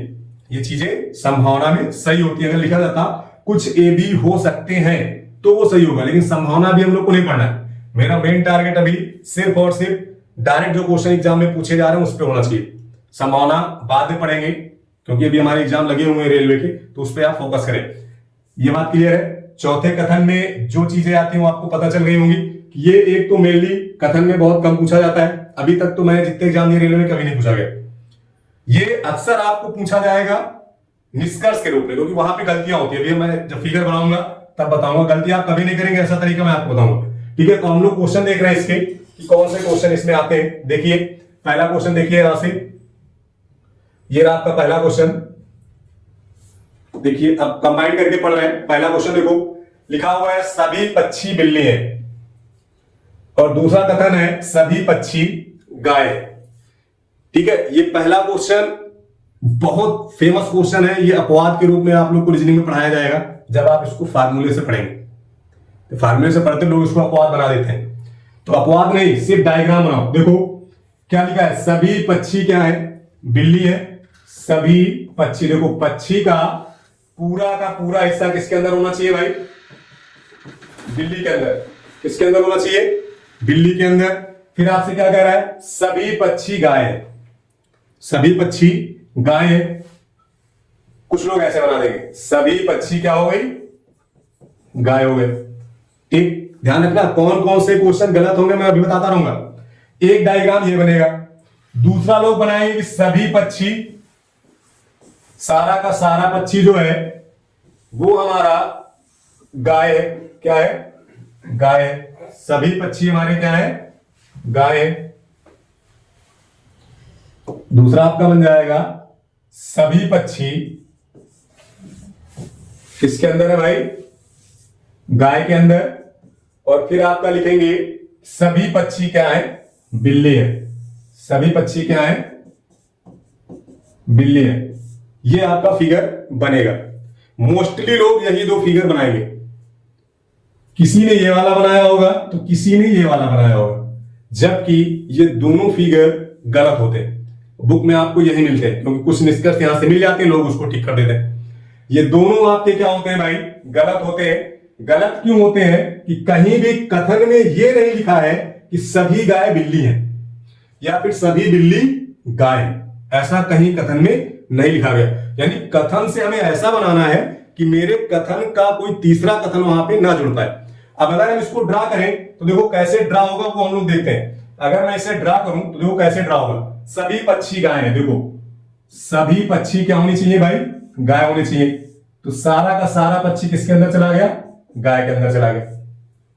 ये चीजें संभावना में सही होती है। अगर लिखा जाता कुछ ए बी हो सकते हैं तो वो सही होगा, लेकिन संभावना भी हम लोग को नहीं पढ़ना है। मेरा मेन टारगेट अभी सिर्फ और सिर्फ डायरेक्ट जो क्वेश्चन एग्जाम में पूछे जा रहे हैं उस पर होना चाहिए। संभावना बाद में पढ़ेंगे, क्योंकि अभी हमारे एग्जाम लगे हुए हैं रेलवे के, तो उस पर आप फोकस करें। ये बात क्लियर है। चौथे कथन में जो चीजें आती हैं वो आपको पता चल गई होंगी कि ये एक तो मेनली कथन में बहुत कम पूछा जाता है। अभी तक तो मैंने जितने एग्जाम दिए रेलवे में कभी नहीं पूछा गया। ये अक्सर आपको पूछा जाएगा निष्कर्ष के रूप में, क्योंकि वहां पे गलतियां होती है। अभी मैं जब फिगर बनाऊंगा तब बताऊंगा, गलती आप कभी नहीं करेंगे, ऐसा तरीका मैं आपको बताऊंगा। ठीक है, तो हम लोग क्वेश्चन देख रहे हैं इसके कि कौन से क्वेश्चन इसमें आते हैं। देखिए पहला क्वेश्चन देखिए यहां से, ये रहा आपका पहला क्वेश्चन। देखिए अब कंबाइन करके पढ़ रहे हैं। पहला क्वेश्चन देखो, लिखा हुआ है सभी पक्षी बिल्ली हैं, और दूसरा कथन है सभी पक्षी गाय है। ठीक है, ये पहला क्वेश्चन बहुत फेमस क्वेश्चन है। ये अपवाद के रूप में आप लोग को रीजनिंग में पढ़ाया जाएगा जब आप इसको फार्मूले से पढ़ेंगे। तो फार्मूले से पढ़ते लोग इसको अपवाद बना देते हैं, तो अपवाद नहीं, सिर्फ डायग्राम बनाओ। देखो क्या लिखा है, सभी पक्षी क्या है, बिल्ली है। सभी पक्षी, देखो पक्षी का पूरा हिस्सा किसके अंदर होना चाहिए भाई, बिल्ली के अंदर। किसके अंदर होना चाहिए, बिल्ली के अंदर। फिर आपसे क्या कह रहा है, सभी पक्षी गाय है। सभी पक्षी गाय है। कुछ लोग ऐसे बना देंगे, सभी पक्षी क्या हो गई, गाय हो गए। ठीक, ध्यान रखना कौन कौन से क्वेश्चन गलत होंगे मैं अभी बताता रहूंगा। एक डायग्राम ये बनेगा, दूसरा लोग बनाएंगे कि सभी पक्षी, सारा का सारा पक्षी जो है वो हमारा गाय है। क्या है, गाय है। सभी पक्षी हमारे क्या है, गाय है। दूसरा आपका बन जाएगा सभी पक्षी किसके अंदर है भाई, गाय के अंदर। और फिर आपका लिखेंगे सभी पक्षी क्या है, बिल्ली है। सभी पक्षी क्या है, बिल्ली है। ये आपका फिगर बनेगा। मोस्टली लोग यही दो फिगर बनाएंगे, किसी ने ये वाला बनाया होगा तो किसी ने ये वाला बनाया होगा, जबकि ये दोनों फिगर गलत होते हैं। बुक में आपको यही मिलते हैं, क्योंकि कुछ निष्कर्ष यहां से मिल जाते हैं, लोग उसको ठीक कर देते हैं। ये दोनों आपके क्या होते हैं भाई, गलत होते हैं। गलत क्यों होते हैं कि कहीं भी कथन में ये नहीं लिखा है कि सभी गाय बिल्ली हैं या फिर सभी बिल्ली गाय हैं। ऐसा कहीं कथन में नहीं लिखा गया। यानी कथन से हमें ऐसा बनाना है कि मेरे कथन का कोई तीसरा कथन वहां पे ना जुड़ पाए। अब अगर हम इसको ड्रा करें तो देखो कैसे ड्रा होगा, वो हम लोग देखते हैं। अगर मैं इसे ड्रा करूं तो देखो कैसे ड्रा होगा। सभी पक्षी गाय हैं, देखो सभी पक्षी क्या होनी चाहिए भाई, गाय होनी चाहिए। तो सारा का सारा पक्षी किसके अंदर चला गया, गाय के अंदर चला गया।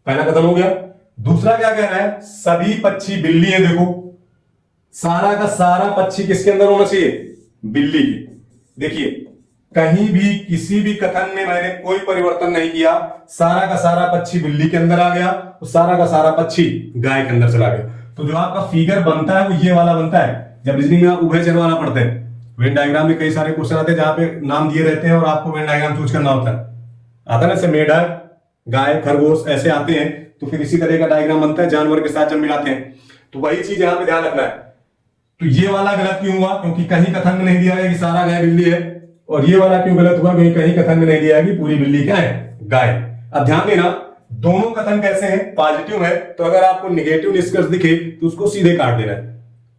पहला कथन हो गया। दूसरा क्या कह रहा है, सभी पक्षी बिल्ली है। देखो सारा का सारा पक्षी किसके अंदर होना चाहिए, बिल्ली की। देखिए कहीं भी किसी भी कथन में मैंने कोई परिवर्तन नहीं किया, सारा का सारा पक्षी बिल्ली के अंदर आ गया, तो सारा का सारा पक्षी गाय के अंदर चला गया। तो जो आपका फिगर बनता है वो ये वाला बनता है। जब रीजनिंग में आप उभयचर वाला पढ़ते हैं, वेन डायग्राम में कई सारे क्वेश्चन आते हैं जहां पे नाम दिए रहते हैं और आपको वेन डायग्राम चूज करना होता है। आता है ना, जैसे मेढक, गाय, खरगोश ऐसे आते हैं, तो फिर इसी तरह का डायग्राम बनता है जानवर के साथ जब मिलाते हैं। तो वही चीज यहाँ पे ध्यान रखना है। तो ये वाला गलत क्यों हुआ, क्योंकि कहीं कथन में नहीं दिया है कि सारा गाय बिल्ली है। और ये वाला क्यों गलत हुआ, क्योंकि कहीं कथन में नहीं दिया है कि पूरी बिल्ली क्या है, गाय। अब ध्यान देना, दोनों कथन कैसे हैं, पॉजिटिव है। तो अगर आपको निगेटिव निष्कर्ष दिखे तो उसको सीधे काट देना है।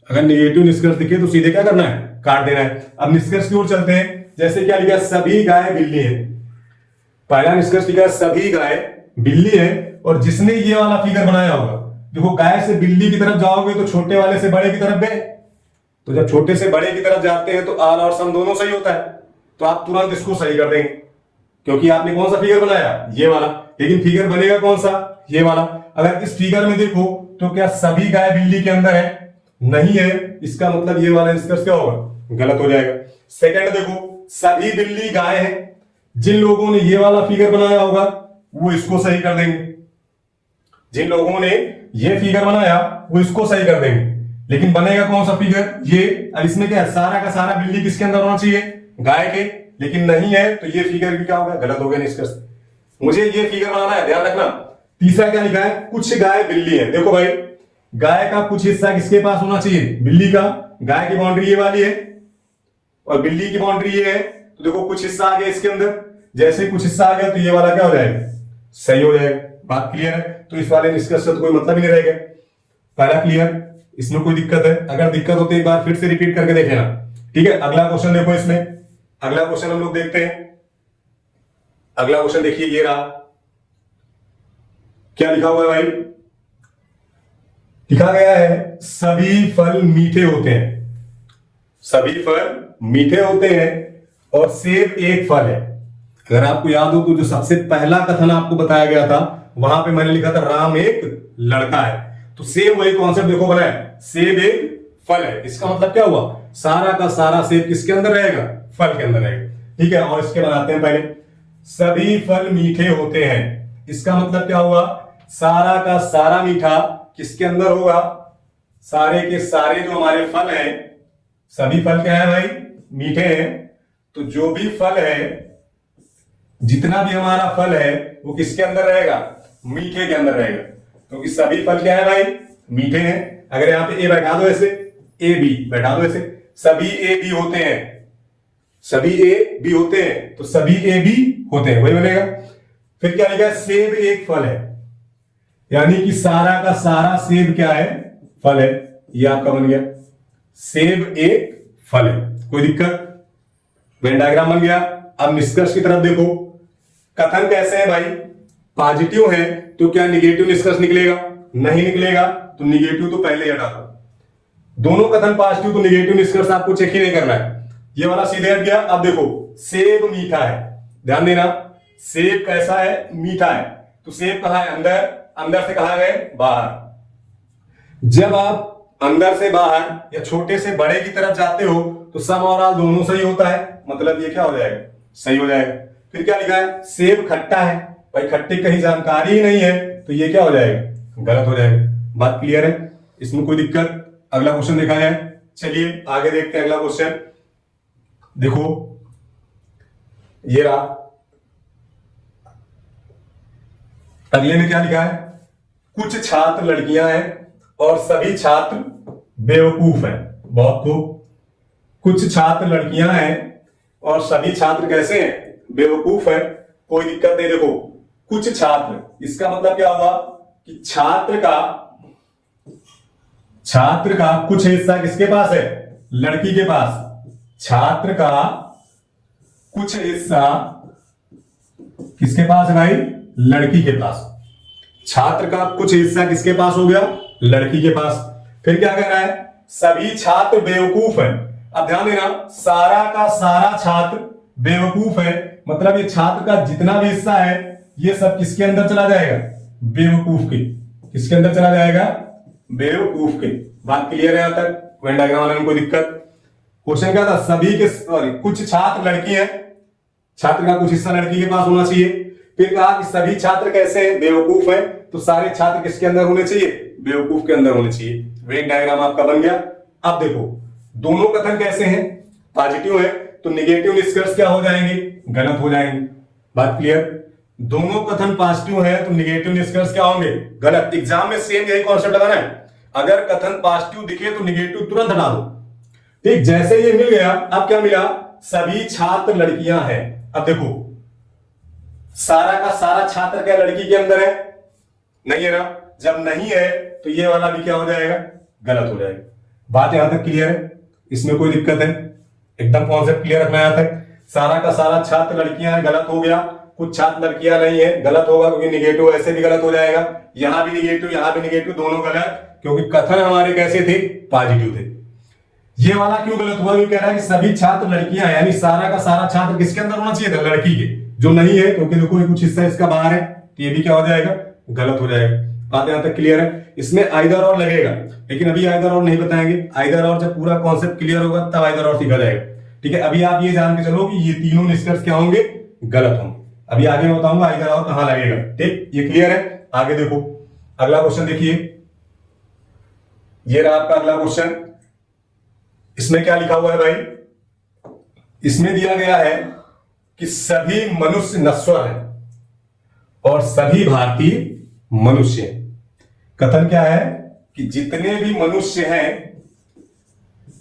अगर निगेटिव निष्कर्ष दिखे तो सीधे क्या करना है, काट देना है। अब निष्कर्ष की ओर चलते हैं। जैसे क्या लिखा, सभी गाय बिल्ली है। पहला निष्कर्ष लिखा सभी गाय बिल्ली है, और जिसने ये वाला फिगर बनाया होगा, देखो गाय से बिल्ली की तरफ जाओगे तो छोटे वाले से बड़े की तरफ गए, तो जब छोटे से बड़े की तरफ जाते हैं तो आल और सम दोनों सही होता है, तो आप तुरंत इसको सही कर देंगे, क्योंकि आपने कौन सा फिगर बनाया, ये वाला। लेकिन फिगर बनेगा कौन सा, ये वाला। अगर इस फिगर में देखो तो क्या सभी गाय बिल्ली के अंदर है, नहीं है, इसका मतलब ये वाला निष्कर्ष क्या होगा, गलत हो जाएगा। सेकंड देखो, सभी बिल्ली गाय है। जिन लोगों ने ये वाला फिगर बनाया होगा वो इसको सही कर देंगे, जिन लोगों ने ये फिगर बनाया वो इसको सही कर देंगे। लेकिन बनेगा कौन सा फिगर, ये। अब इसमें क्या है, सारा का सारा बिल्ली किसके अंदर होना चाहिए, गाय के, लेकिन नहीं है, तो ये फिगर भी क्या होगा, गलत हो गया निष्कर्ष। मुझे ये फिगर बनाना है, ध्यान रखना। तीसरा क्या लिखा है, कुछ गाय बिल्ली है। देखो भाई, गाय का कुछ हिस्सा किसके पास होना चाहिए, बिल्ली का। गाय की बाउंड्री ये वाली है और बिल्ली की बाउंड्री ये है, तो देखो कुछ हिस्सा आ गया इसके अंदर। जैसे कुछ हिस्सा आ गया तो ये वाला क्या हो जाएगा, सही हो जाएगा। बात क्लियर है। तो इस वाले निष्कर्ष से तो कोई मतलब ही नहीं रहेगा। पहला क्लियर, इसमें कोई दिक्कत है, अगर दिक्कत होती है एक बार फिर से रिपीट करके देख लेना, ठीक है। अगला क्वेश्चन देखो, इसमें अगला क्वेश्चन हम लोग देखते हैं। अगला क्वेश्चन देखिए, ये रहा। क्या लिखा हुआ है भाई, लिखा गया है सभी फल मीठे होते हैं। सभी फल मीठे होते हैं और सेब एक फल है। अगर आपको याद हो तो जो सबसे पहला कथन आपको बताया गया था वहां पे मैंने लिखा था राम एक लड़का है। तो सेब वही कॉन्सेप्ट देखो बना है, सेब एक फल है। इसका मतलब क्या हुआ, सारा का सारा सेब किसके अंदर रहेगा, फल के अंदर रहेगा। ठीक है, और इसके बनाते हैं पहले, सभी फल मीठे होते हैं। इसका मतलब क्या हुआ, सारा का सारा मीठा किसके अंदर होगा, सारे के सारे जो हमारे फल हैं, सभी फल क्या है भाई, मीठे हैं। तो जो भी फल है, जितना भी हमारा फल है वो किसके अंदर रहेगा, मीठे के अंदर रहेगा। क्योंकि सभी फल क्या है भाई, मीठे हैं। अगर यहां पे ए बैठा दो ऐसे, ए बी बैठा दो ऐसे, सभी ए बी होते हैं, सभी ए बी होते हैं, तो सभी ए बी होते हैं, वही बनेगा। फिर क्या लिखा है, सेब एक फल है, यानी कि सारा का सारा सेब क्या है, फल है। ये आपका बन गया, सेब एक फल है। कोई दिक्कत, वेन डायग्राम बन गया। अब निष्कर्ष की तरफ देखो, कथन कैसे है भाई, पॉजिटिव है तो क्या निगेटिव निष्कर्ष निकलेगा, नहीं निकलेगा। तो निगेटिव तो पहले हटा दो, दोनों कथन पॉजिटिव तो निगेटिव निष्कर्ष आपको चेक ही नहीं करना है, ये वाला सीधे हट गया। अब देखो, सेब मीठा है, ध्यान देना, सेब कैसा है, मीठा है। तो सेब कहां है, अंदर, अंदर से कहां गए, बाहर। जब आप अंदर से बाहर या छोटे से बड़े की तरफ जाते हो तो सम और आल दोनों सही होता है, मतलब ये क्या हो जाएगा, सही हो जाएगा। फिर क्या लिखा है, सेब खट्टा है, भाई खट्टे कहीं जानकारी ही नहीं है, तो ये क्या हो जाएगा, गलत हो जाएगा। बात क्लियर है, इसमें कोई दिक्कत। अगला क्वेश्चन देखा जाए, चलिए आगे देखते हैं। अगला क्वेश्चन देखो, ये रहा, अगले में क्या लिखा है, कुछ छात्र लड़कियां हैं और सभी छात्र बेवकूफ हैं। बहुत खूब, कुछ छात्र लड़कियां हैं और सभी छात्र कैसे हैं, बेवकूफ है। कोई दिक्कत नहीं। देखो, कुछ छात्र, इसका मतलब क्या हुआ कि छात्र का कुछ हिस्सा किसके पास है, लड़की के पास। छात्र का कुछ हिस्सा किसके पास है भाई, लड़की के पास। छात्र का कुछ हिस्सा किसके पास हो गया, लड़की के पास। फिर क्या कह रहा है, सभी छात्र बेवकूफ हैं। अब ध्यान देना, सारा का सारा छात्र बेवकूफ है, मतलब ये छात्र का जितना भी हिस्सा है ये सब किसके अंदर चला जाएगा, बेवकूफ के। किसके अंदर चला जाएगा, बेवकूफ के। बात क्लियर है यहां तक, वेन डायग्राम वाले में कोई दिक्कत। क्वेश्चन क्या था, सभी के, सॉरी, कुछ छात्र लड़की है, छात्र का कुछ हिस्सा लड़की के पास होना चाहिए। फिर कहा कि सभी छात्र कैसे हैं, बेवकूफ है, तो सारे छात्र किसके अंदर होने चाहिए, बेवकूफ के अंदर होने चाहिए। वेन डायग्राम आपका बन गया। अब देखो, दोनों कथन कैसे हैं, पॉजिटिव है तो निगेटिव निष्कर्ष क्या हो जाएंगे, गलत हो जाएंगे। बात क्लियर, दोनों कथन पॉजिटिव है तो निगेटिव निष्कर्ष क्या होंगे, गलत। एग्जाम में सेम यही कॉन्सेप्ट लगाना है, अगर कथन पॉजिटिव दिखे तो निगेटिव तुरंत हटा दो। ठीक, जैसे ये मिल गया, अब क्या मिला, सभी छात्र लड़कियां हैं। अब देखो, सारा का सारा छात्र क्या लड़की के अंदर है, नहीं है ना। जब नहीं है तो ये वाला भी क्या हो जाएगा, गलत हो जाएगा। बात यहां तक क्लियर है, इसमें कोई दिक्कत है, एकदम कॉन्सेप्ट क्लियर रखना यहां तक। सारा का सारा छात्र लड़कियां हैं, गलत हो गया। कुछ छात्र लड़कियां नहीं है, गलत होगा, क्योंकि निगेटिव ऐसे भी गलत हो जाएगा। यहां भी निगेटिव, यहां भी निगेटिव, दोनों गलत, क्योंकि कथन हमारे कैसे थे, पॉजिटिव थे। ये वाला क्यों गलत हुआ, ये कह रहा है कि सभी छात्र लड़कियां हैं, यानी सारा का सारा छात्र किसके अंदर होना चाहिए था, लड़की के, जो नहीं है, क्योंकि देखो ये कुछ हिस्सा इसका बाहर है, तो ये भी क्या हो जाएगा, गलत हो जाएगा। बात यहां तक क्लियर है। इसमें आइदर और लगेगा, लेकिन अभी आइदर और नहीं बताएंगे। आइदर और जब पूरा कॉन्सेप्ट क्लियर होगा तब आइदर और सीखा जाएगा। ठीक है, अभी आप ये जान के चलो कि ये तीनों निष्कर्ष क्या होंगे, गलत होंगे। अभी आगे मैं बताऊंगा आइदर और कहां लगेगा। ठीक, ये क्लियर है। आगे देखो, अगला क्वेश्चन देखिए, ये रहा आपका अगला क्वेश्चन। इसमें क्या लिखा हुआ है भाई, इसमें दिया गया है कि सभी मनुष्य नश्वर हैं और सभी भारतीय मनुष्य हैं। कथन क्या है कि जितने भी मनुष्य हैं,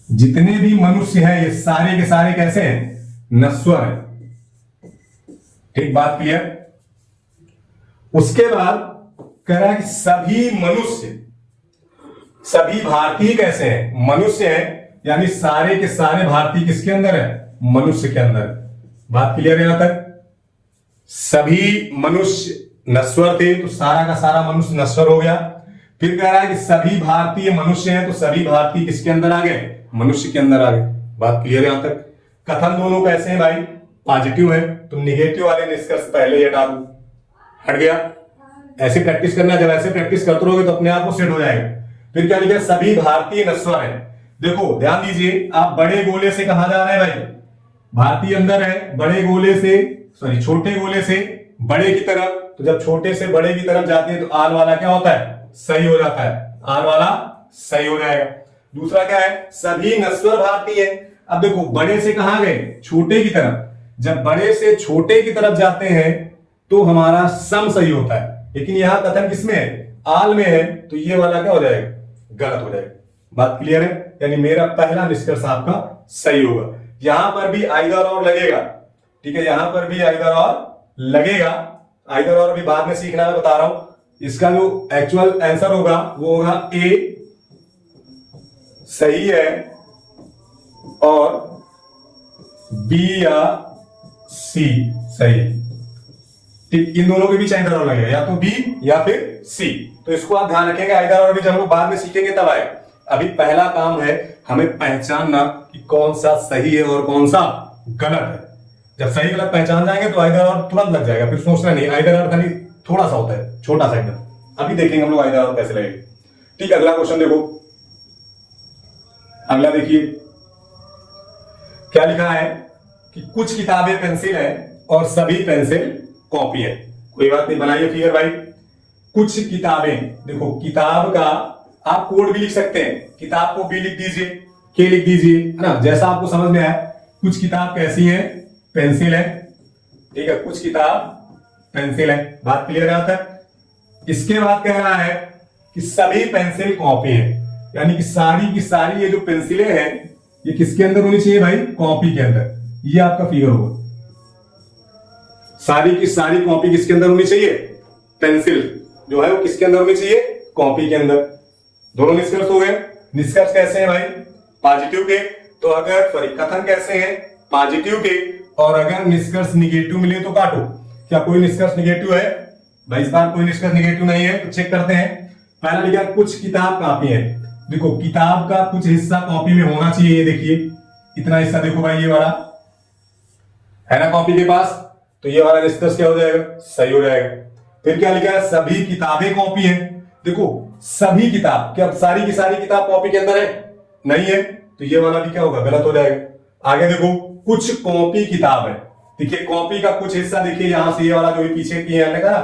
जितने भी मनुष्य हैं, ये सारे के सारे कैसे हैं, नश्वर हैं। ठीक, बात क्लियर। उसके बाद कह रहा है कि सभी मनुष्य, सभी भारतीय कैसे हैं, मनुष्य हैं, यानी सारे के सारे भारतीय किसके अंदर है, मनुष्य के अंदर। बात क्लियर है यहां तक। सभी मनुष्य नश्वर थे तो सारा का सारा मनुष्य नश्वर हो गया। फिर कह रहा है कि सभी भारतीय मनुष्य हैं, तो सभी भारतीय किसके अंदर आ गए, मनुष्य के अंदर आ गए। बात क्लियर है यहां तक। कथन दोनों कैसे हैं भाई, पॉजिटिव है तो निगेटिव वाले निष्कर्ष पहले ही हटा दूं। हट गया। ऐसे प्रैक्टिस करना, जब ऐसे प्रैक्टिस करते रहोगे तो अपने आप को सेट हो जाएगा। फिर क्या लिखा, सभी भारतीय नश्वर है। देखो ध्यान दीजिए, आप बड़े गोले से कहां जा रहे हैं भाई, भारतीय अंदर है, बड़े गोले से छोटे गोले से बड़े की तरफ। तो जब छोटे से बड़े की तरफ जाते हैं तो आल वाला क्या होता है, सही हो जाता है, आल वाला सही हो जाएगा। दूसरा क्या है, सभी नश्वर भारतीय है। अब देखो बड़े से कहां गए, छोटे की तरफ। जब बड़े से छोटे की तरफ जाते हैं तो हमारा सम सही होता है, लेकिन यहां कथन किसमें है, आल में है, तो ये वाला क्या हो जाएगा, गलत हो जाएगा। बात क्लियर है, यानी मेरा पहला निष्कर्ष आपका सही होगा। यहां पर भी आइदर और लगेगा, ठीक है, यहां पर भी आइदर और लगेगा। आइदर और भी बाद में सीखना, मैं बता रहा हूं। इसका जो एक्चुअल आंसर होगा वो होगा ए सही है और बी या सी सही है। ठीक, इन दोनों के बीच आइदर और लगेगा, या तो बी या फिर सी। तो इसको आप ध्यान रखेंगे, आइदर और भी जब हम लोग बाद में सीखेंगे तब आएगा। अभी पहला काम है हमें पहचानना कि कौन सा सही है और कौन सा गलत है। जब सही गलत पहचान जाएंगे तो आइदर और तुरंत लग जाएगा, फिर सोचना नहीं। आइदर और खाली थोड़ा सा होता है, छोटा सा एकदम। अभी देखेंगे हम लोग आइदर और कैसे लगेगा। ठीक, अगला क्वेश्चन देखो, अगला देखिए क्या लिखा है कि कुछ किताबें पेंसिल है और सभी पेंसिल कॉपी है। कोई बात नहीं, बनाइए फिगर भाई। कुछ किताबें, देखो किताब का आप कोड भी लिख सकते हैं, किताब को बी लिख दीजिए, के लिख दीजिए, है ना, जैसा आपको समझ में आए। कुछ किताब कैसी है, पेंसिल है, ठीक है, कुछ किताब पेंसिल है। बात क्लियर है आता है। इसके बाद कह रहा है कि सभी पेंसिल कॉपी है, यानी कि सारी की सारी ये जो पेंसिलें हैं ये किसके अंदर होनी चाहिए भाई, कॉपी के अंदर। ये आपका फिगर होगा, सारी की सारी कॉपी किसके अंदर होनी चाहिए, पेंसिल जो है वो किसके अंदर होनी चाहिए, कॉपी के अंदर। दोनों निष्कर्ष हो गए। निष्कर्ष कैसे हैं भाई, पॉजिटिव के। तो अगर सॉरी कथन कैसे हैं, पॉजिटिव के। और अगर निष्कर्ष निगेटिव मिले तो काटो। क्या कोई निष्कर्ष निगेटिव है भाई, इस बार कोई निष्कर्ष निगेटिव नहीं है तो चेक करते हैं। पहला लिखा कुछ किताब कॉपी है। देखो किताब का कुछ हिस्सा कॉपी में होना चाहिए, ये देखिए इतना हिस्सा, देखो भाई ये वाला है ना कॉपी के पास, तो ये वाला निष्कर्ष क्या हो जाएगा, सही हो जाएगा। फिर क्या लिखा है, सभी किताबें कॉपी है। देखो सभी किताब, क्या सारी की सारी किताब कॉपी के अंदर है, नहीं है, तो ये वाला भी क्या होगा, गलत हो जाएगा। आगे देखो कुछ कॉपी किताब है। देखिए कॉपी का कुछ हिस्सा, देखिए यहां से ये वाला जो पीछे की है ना,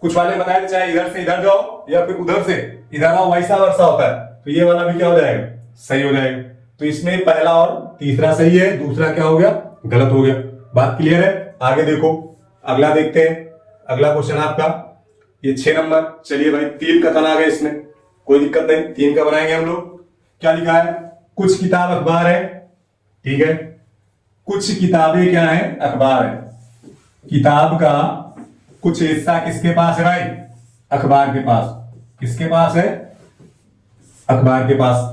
कुछ वाले बताए चाहे इधर से इधर जाओ या फिर उधर से इधर आओ, वैसा वर्षा होता है, तो ये वाला भी क्या हो जाएगा, सही हो जाएगा। तो इसमें पहला और तीसरा सही है, दूसरा क्या हो गया, गलत हो गया। बात क्लियर है। आगे देखो अगला देखते हैं। अगला क्वेश्चन आपका ये 6 नंबर। चलिए भाई 3 कथन आ गए इसमें, कोई दिक्कत नहीं, 3 का बनाएंगे हम लोग। क्या लिखा है, कुछ किताब अखबार है, ठीक है, कुछ किताबें क्या है, अखबार है। किताब का कुछ हिस्सा किसके पास है भाई, अखबार के पास। किसके पास है, अखबार के पास।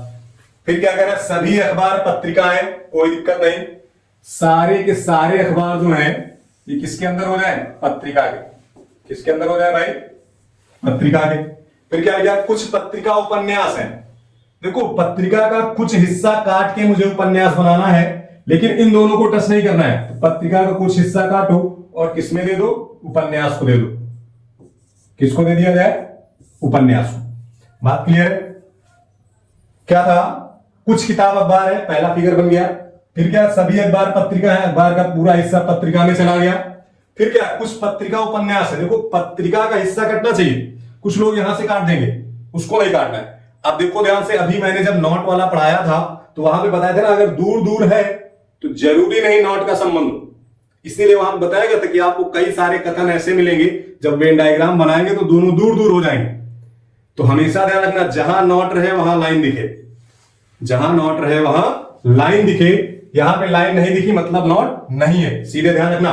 फिर क्या कह रहा है, सभी अखबार पत्रिका है, कोई दिक्कत नहीं, सारे के सारे अखबार जो हैं ये किसके अंदर हो जाए, पत्रिका के। किसके अंदर हो जाए भाई, पत्रिका के। फिर क्या लिखा, कुछ पत्रिका उपन्यास है। देखो पत्रिका का कुछ हिस्सा काट के मुझे उपन्यास बनाना है, लेकिन इन दोनों को टच नहीं करना है। पत्रिका का कुछ हिस्सा काटो और किसमें दे दो, उपन्यास को दे दो। किसको दे दिया जाए, उपन्यास को। बात क्लियर है। क्या था, कुछ किताब अखबार है, पहला फिगर बन गया। फिर क्या, सभी अखबार पत्रिका है, अखबार का पूरा हिस्सा पत्रिका में चला गया। फिर क्या, कुछ पत्रिका उपन्यास है। देखो पत्रिका का हिस्सा कटना चाहिए, कुछ लोग यहां से काट देंगे, उसको नहीं काटना है। अब देखो ध्यान से, अभी मैंने जब नॉट वाला पढ़ाया था तो वहां पे बताया था ना, अगर दूर दूर है तो जरूरी नहीं नॉट का संबंध हो। इसीलिए वहां बताया गया था कि आपको कई सारे कथन ऐसे मिलेंगे जब वेन डायग्राम बनाएंगे तो दोनों दूर दूर हो जाएंगे। तो हमेशा ध्यान रखना, जहां नॉट रहे वहां लाइन दिखे, जहां नॉट रहे वहां लाइन दिखे। यहां पे लाइन नहीं दिखी मतलब नॉट नहीं है, सीधे ध्यान रखना।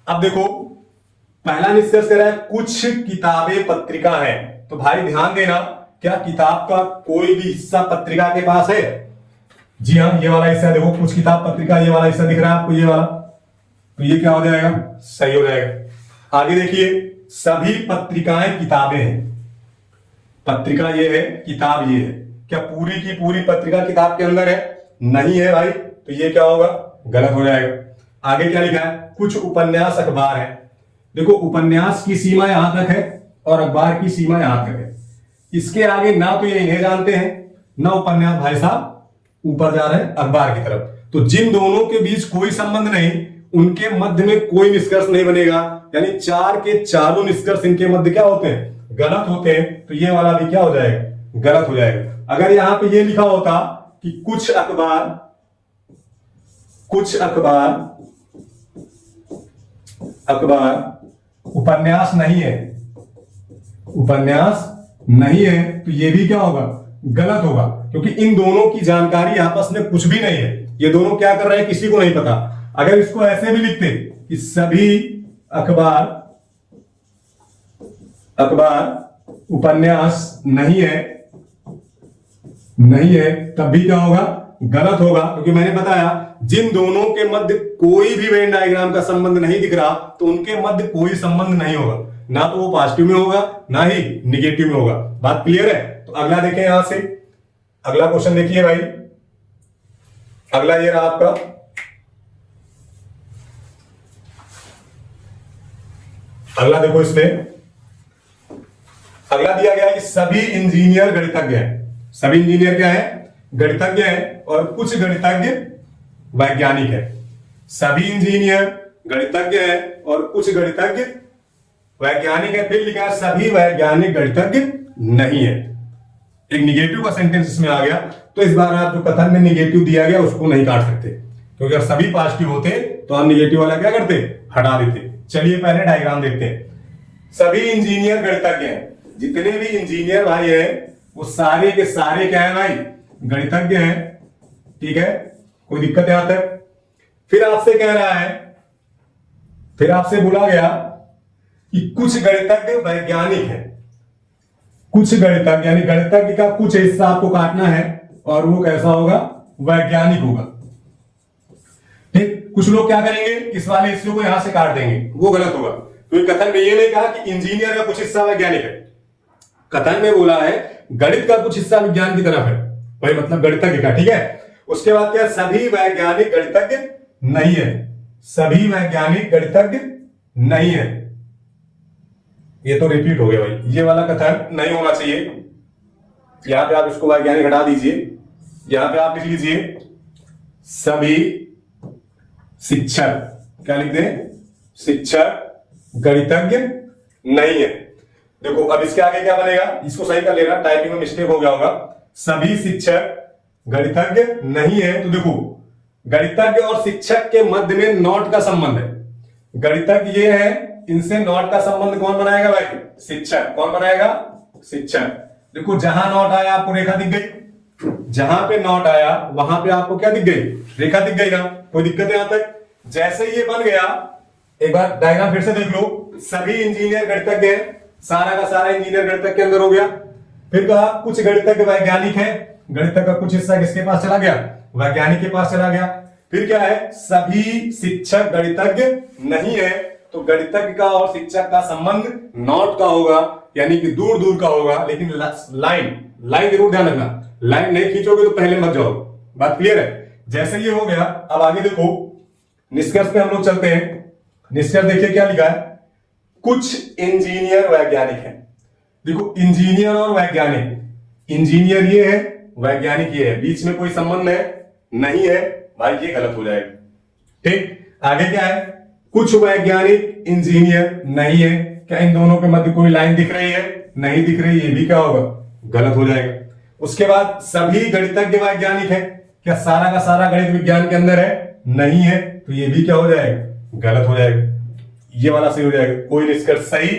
अब देखो पहला निष्कर्ष कह रहा है कुछ किताबें पत्रिका है, तो भाई ध्यान देना, क्या किताब का कोई भी हिस्सा पत्रिका के पास है? जी हाँ, ये वाला हिस्सा देखो, कुछ किताब पत्रिका, ये वाला हिस्सा दिख रहा है आपको, ये वाला, तो ये क्या हो जाएगा, सही हो जाएगा। आगे देखिए, सभी पत्रिकाएं किताबें हैं। पत्रिका ये है, किताब ये है। क्या पूरी की पूरी पत्रिका किताब के अंदर है? नहीं है भाई, तो ये क्या होगा, गलत हो जाएगा। आगे क्या लिखा है, कुछ उपन्यास अखबार है। देखो उपन्यास की सीमा यहां तक है और अखबार की सीमा यहां तक है। इसके आगे ना तो ये इन्हें जानते हैं, ना उपन्यास भाई साहब ऊपर जा रहे हैं अखबार की तरफ। तो जिन दोनों के बीच कोई संबंध नहीं, उनके मध्य में कोई निष्कर्ष नहीं बनेगा, यानी चार के चारों निष्कर्ष इनके मध्य क्या होते हैं, गलत होते हैं। तो ये वाला भी क्या हो जाएगा, गलत हो जाएगा। अगर यहां पे ये लिखा होता कि कुछ अखबार उपन्यास नहीं है, उपन्यास नहीं है, तो ये भी क्या होगा, गलत होगा, क्योंकि इन दोनों की जानकारी आपस में कुछ भी नहीं है। ये दोनों क्या कर रहे हैं किसी को नहीं पता। अगर इसको ऐसे भी लिखते कि सभी अखबार उपन्यास नहीं है, तब भी क्या होगा, गलत होगा, क्योंकि मैंने बताया जिन दोनों के मध्य कोई भी वेन डायग्राम का संबंध नहीं दिख रहा, तो उनके मध्य कोई संबंध नहीं होगा, ना तो वो पॉजिटिव में होगा ना ही निगेटिव में होगा। बात क्लियर है। तो अगला देखें, यहां से अगला क्वेश्चन देखिए भाई। अगला ये रहा आपका, अगला देखो, इसमें अगला दिया गया है कि सभी इंजीनियर गणितज्ञ हैं। सभी इंजीनियर क्या है, गणितज्ञ हैं, और कुछ गणितज्ञ वैज्ञानिक है। सभी इंजीनियर गणितज्ञ हैं और कुछ गणितज्ञ वैज्ञानिक है। फिर लिखा है सभी वैज्ञानिक गणितज्ञ नहीं है। एक निगेटिव का सेंटेंस इसमें आ गया, तो इस बार आप जो कथन में निगेटिव दिया गया उसको नहीं काट सकते, क्योंकि अगर सभी पॉजिटिव होते तो हम निगेटिव वाला क्या करते, हटा देते। चलिए पहले डायग्राम देखते हैं। सभी इंजीनियर गणितज्ञ हैं, जितने भी इंजीनियर भाई हैं वो सारे के सारे क्या है भाई, गणितज्ञ हैं। ठीक है, कोई दिक्कत यहां तक। फिर आपसे कह रहा है, फिर आपसे बोला गया कि कुछ गणितज्ञ वैज्ञानिक है। कुछ गणितज्ञ यानी गणितज्ञ का कुछ हिस्सा आपको काटना है, और वो कैसा होगा, वैज्ञानिक होगा। ठीक, कुछ लोग क्या करेंगे, इस वाले हिस्से को यहां से काट देंगे, वो गलत होगा। तो कथन में ये नहीं कहा कि इंजीनियर का कुछ हिस्सा वैज्ञानिक है, कथन में बोला है गणित का कुछ हिस्सा विज्ञान की तरफ है, वही मतलब गणितज्ञ का। ठीक है, उसके बाद क्या, सभी वैज्ञानिक गणितज्ञ नहीं है। सभी वैज्ञानिक गणितज्ञ नहीं है, ये तो रिपीट हो गया भाई, ये वाला कथन नहीं होना चाहिए। यहां पे आप इसको वैज्ञानिक हटा दीजिए, यहां पे आप लिख लीजिए सभी शिक्षक, क्या लिख दें, शिक्षक गणितज्ञ नहीं है। देखो अब इसके आगे क्या बनेगा, इसको सही कर लेना, टाइपिंग में मिस्टेक हो गया होगा। सभी शिक्षक गणितज्ञ नहीं है, तो देखो गणितज्ञ और शिक्षक के मध्य में नॉट का संबंध है। गणितज्ञ ये है, इनसे नॉट का संबंध कौन बनाएगा भाई, शिक्षक। कौन बनाएगा, शिक्षक। देखो जहां नॉट आया आपको रेखा दिख गई, जहां पे नॉट आया वहां पे आपको क्या दिख गई, रेखा दिख गई ना, कोई दिक्कत है यहां तक। जैसे ये बन गया, एक बार डायग्राम फिर से देख लो, सभी इंजीनियर गणितज्ञ है, सारा का सारा इंजीनियर गणितज्ञ के अंदर हो गया। फिर कहा कुछ गणितज्ञ वैज्ञानिक है, गणितज्ञ का कुछ हिस्सा किसके पास चला गया, वैज्ञानिक के पास चला गया। फिर क्या है, सभी शिक्षक गणितज्ञ नहीं है, तो गणितज्ञ का और शिक्षक का संबंध नॉट का होगा, यानी कि दूर दूर का होगा। लेकिन लाइन जरूर ध्यान रखना, लाइन नहीं खींचोगे तो पहले मत जाओ। बात क्लियर है। जैसे ये हो गया, अब आगे देखो निष्कर्ष पे हम लोग चलते हैं। निष्कर्ष देखिए क्या लिखा है, कुछ इंजीनियर वैज्ञानिक हैं। देखो इंजीनियर और वैज्ञानिक, इंजीनियर ये है, वैज्ञानिक ये है, बीच में कोई संबंध है नहीं है भाई, ये गलत हो जाएगा। ठीक, आगे क्या है, कुछ वैज्ञानिक इंजीनियर नहीं है। क्या इन दोनों के मध्य कोई लाइन दिख रही है, नहीं दिख रही, ये भी क्या होगा, गलत हो जाएगा। उसके बाद सभी गणितज्ञ वैज्ञानिक है, क्या सारा का सारा गणित विज्ञान के अंदर है, नहीं है, तो ये भी क्या हो जाएगा, गलत हो जाएगा। ये वाला सही हो जाएगा, कोई निष्कर्ष सही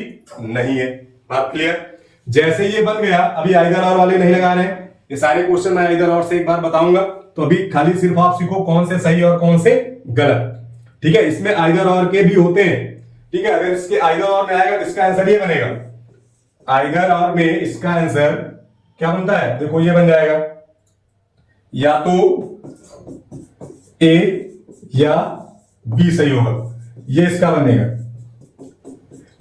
नहीं है। बात क्लियर। जैसे ये बन गया, अभी आइदर और वाले नहीं लगा रहे, ये सारे क्वेश्चन मैं आइदर और से एक बार बताऊंगा, तो अभी खाली सिर्फ आप सीखो कौन से सही और कौन से गलत। ठीक है, इसमें आइदर और के भी होते हैं। ठीक है, अगर इसके आइदर और में आएगा तो इसका आंसर ये बनेगा, आइदर और में इसका आंसर क्या बनता है, देखो ये बन जाएगा या तो ए या बी सही होगा, ये इसका बनेगा।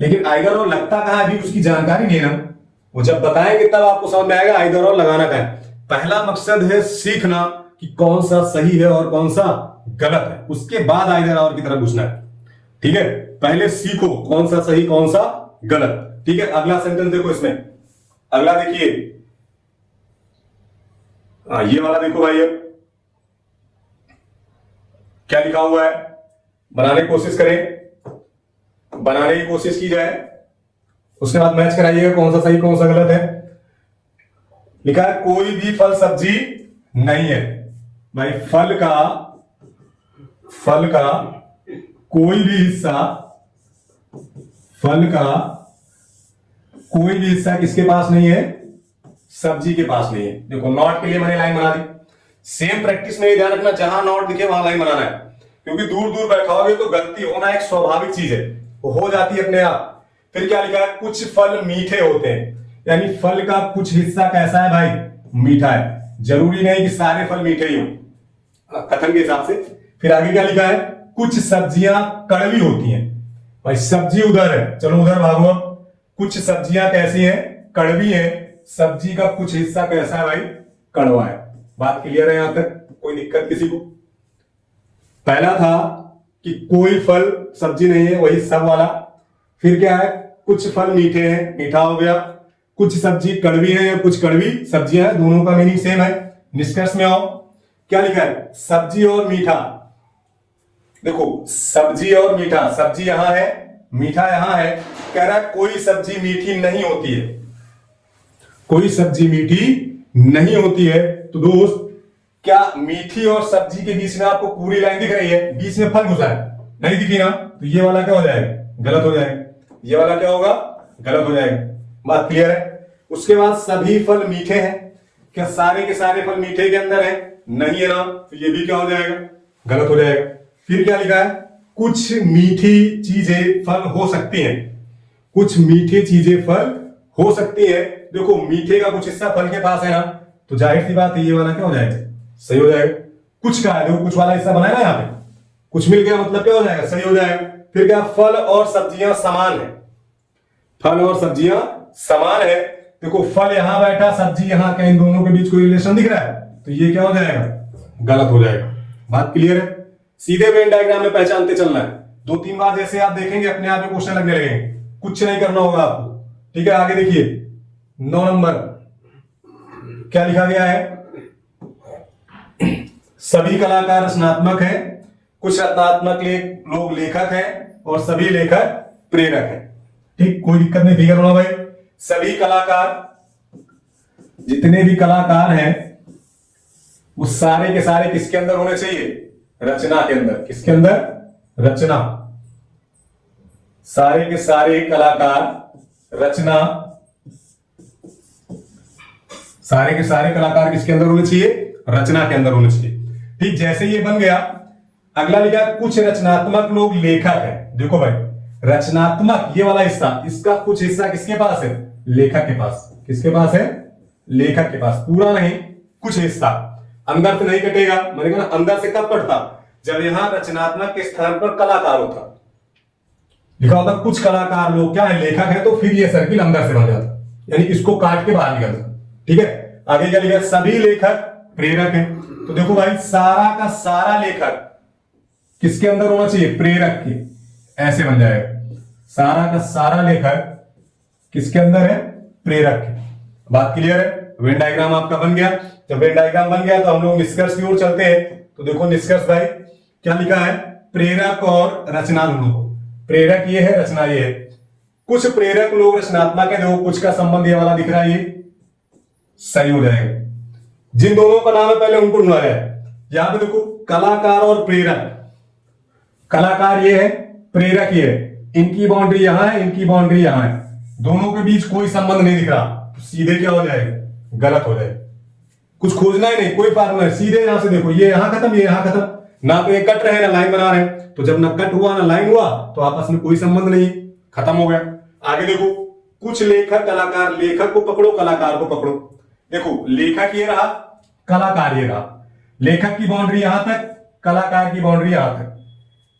लेकिन आइदर और लगता कहां है, अभी उसकी जानकारी नहीं है ना, वो जब बताएंगे तब आपको समझ में आएगा आइदर और लगाना क्या है। पहला मकसद है सीखना कि कौन सा सही है और कौन सा गलत है, उसके बाद आइदर और की तरफ पूछना है। ठीक है, पहले सीखो कौन सा सही कौन सा गलत। ठीक है, अगला सेंटेंस देखो, इसमें अगला देखिए, ये वाला देखो भाई, अब क्या लिखा हुआ है, बनाने की कोशिश करें, बनाने की कोशिश की जाए, उसके बाद मैच कराइएगा कौन सा सही कौन सा गलत है। लिखा है कोई भी फल सब्जी नहीं है। भाई फल का कोई भी हिस्सा, फल का कोई भी हिस्सा किसके पास नहीं है, सब्जी के पास नहीं है। देखो नॉट के लिए मैंने लाइन बना दी। सेम प्रैक्टिस में ध्यान रखना, जहां नॉट दिखे वहां लाइन बनाना है, क्योंकि दूर दूर बैठाओगे तो गलती होना एक स्वाभाविक चीज है, वो हो जाती है अपने आप। फिर क्या लिखा है, कुछ फल मीठे होते हैं, यानी फल का कुछ हिस्सा कैसा है भाई, मीठा है। जरूरी नहीं कि सारे फल मीठे ही हो कथन के हिसाब से। फिर आगे क्या लिखा है, कुछ सब्जियां कड़वी होती हैं। भाई सब्जी उधर है, चलो उधर भागो। कुछ सब्जियां कैसी हैं, कड़वी हैं। सब्जी का कुछ हिस्सा कैसा है भाई, कड़वा है। बात क्लियर है यहां तक, कोई दिक्कत किसी को? पहला था कि कोई फल सब्जी नहीं है, वही सब वाला। फिर क्या है, कुछ फल मीठे हैं, मीठा हो गया। कुछ सब्जी कड़वी है या कुछ कड़वी सब्जियां हैं, दोनों का मीनिंग सेम है। निष्कर्ष में आओ, क्या लिखा है, सब्जी और मीठा। देखो सब्जी और मीठा, सब्जी यहां है, मीठा यहां है। कह रहा है कोई सब्जी मीठी नहीं होती है, कोई सब्जी मीठी नहीं होती है। तो दोस्त क्या मीठी और सब्जी के बीच में आपको पूरी लाइन दिख रही है, बीच में फल घुसा है, नहीं दिखी ना? तो ये वाला क्या हो जाएगा, गलत हो जाएगा। ये वाला क्या होगा, गलत हो जाएगा। बात क्लियर है? उसके बाद सभी फल मीठे हैं, क्या सारे के सारे फल मीठे के अंदर है, नहीं है ना? तो ये भी क्या हो जाएगा, गलत हो जाएगा। फिर क्या लिखा है, कुछ मीठी चीजें फल हो सकती हैं, कुछ मीठी चीजें फल हो सकती है। देखो मीठे का कुछ हिस्सा फल के पास है ना, तो जाहिर सी बात है ये वाला क्या हो जाएगा, सही हो जाएगा। कुछ का है, देखो कुछ वाला हिस्सा बनाया ना यहाँ पे, कुछ मिल गया मतलब क्या हो जाएगा, सही हो जाएगा। फिर क्या, फल और सब्जियां समान है, फल और सब्जियां समान है। देखो फल यहां बैठा, सब्जी यहां, क्या इन दोनों के बीच कोई रिलेशन दिख रहा है? तो ये क्या हो जाएगा, गलत हो जाएगा। बात क्लियर है? सीधे वेन डायग्राम में पहचानते चलना है। 2-3 बार जैसे आप देखेंगे अपने आप में क्वेश्चन लगने लगेंगे, कुछ नहीं करना होगा आपको। ठीक है, आगे देखिए 9 नंबर क्या लिखा गया है, सभी कलाकार रचनात्मक हैं, कुछ रचनात्मक लोग लेखक हैं और सभी लेखक प्रेरक हैं। ठीक, कोई दिक्कत नहीं, फिगर होना भाई। सभी कलाकार, जितने भी कलाकार हैं वो सारे के सारे किसके अंदर होने चाहिए, रचना के अंदर। किसके अंदर, रचना। सारे के सारे कलाकार रचना, सारे के सारे कलाकार किसके अंदर होने चाहिए, रचना के अंदर होने चाहिए। ठीक, जैसे ये बन गया, अगला लिखा कुछ रचनात्मक लोग लेखक है। देखो भाई रचनात्मक ये वाला हिस्सा, इसका कुछ हिस्सा किसके पास है, लेखक के पास। किसके पास है, लेखक के पास। पूरा नहीं, कुछ हिस्सा। अंदर से नहीं कटेगा, मैंने कहा अंदर से कब कटता, जब यहां रचनात्मक के स्थान पर कलाकार होता, लिखा होता कुछ कलाकार लोग क्या है, लेखक है, तो फिर ये सर्किल अंदर से बन जाता, यानी इसको काट के बाहर निकलता। ठीक है, आगे क्या लिखा, सभी लेखक प्रेरक है। तो देखो भाई सारा का सारा लेखक किसके अंदर होना चाहिए, प्रेरक के। ऐसे बन जाएगा, सारा का सारा लेखक किसके अंदर है, प्रेरक के। बात क्लियर है? वेन डायग्राम आपका बन गया। जब वेन डायग्राम बन गया तो हम लोग निष्कर्ष की ओर चलते हैं। तो देखो निष्कर्ष भाई क्या लिखा है, प्रेरक और रचना दोनों। प्रेरक ये है, रचना ये है। कुछ प्रेरक लोग रचनात्मक है, देखो कुछ का संबंध ये वाला दिख रहा है, ये सही हो जाएगा। जिन दोनों का नाम है पहले उनको ढूंढा जाए। यहां पे देखो कलाकार और प्रेरक, कलाकार ये है, प्रेरक ये है। इनकी बाउंड्री यहां है, इनकी बाउंड्री यहां है, दोनों के बीच कोई संबंध नहीं दिख रहा, तो सीधे क्या हो जाएगा, गलत हो जाएगा। कुछ खोजना ही नहीं, कोई फार्मूला नहीं, सीधे यहां से देखो, ये यहां खत्म, ये यहां खत्म, ना तो ये कट रहे ना लाइन बना रहे। तो जब ना कट हुआ ना लाइन हुआ तो आपस में कोई संबंध नहीं, खत्म हो गया। आगे देखो, कुछ लेखक कलाकार, लेखक को पकड़ो कलाकार को पकड़ो। देखो लेखक ये रहा, कलाकार ये रहा। लेखक की बाउंड्री यहां तक, कलाकार की बाउंड्री यहां तक,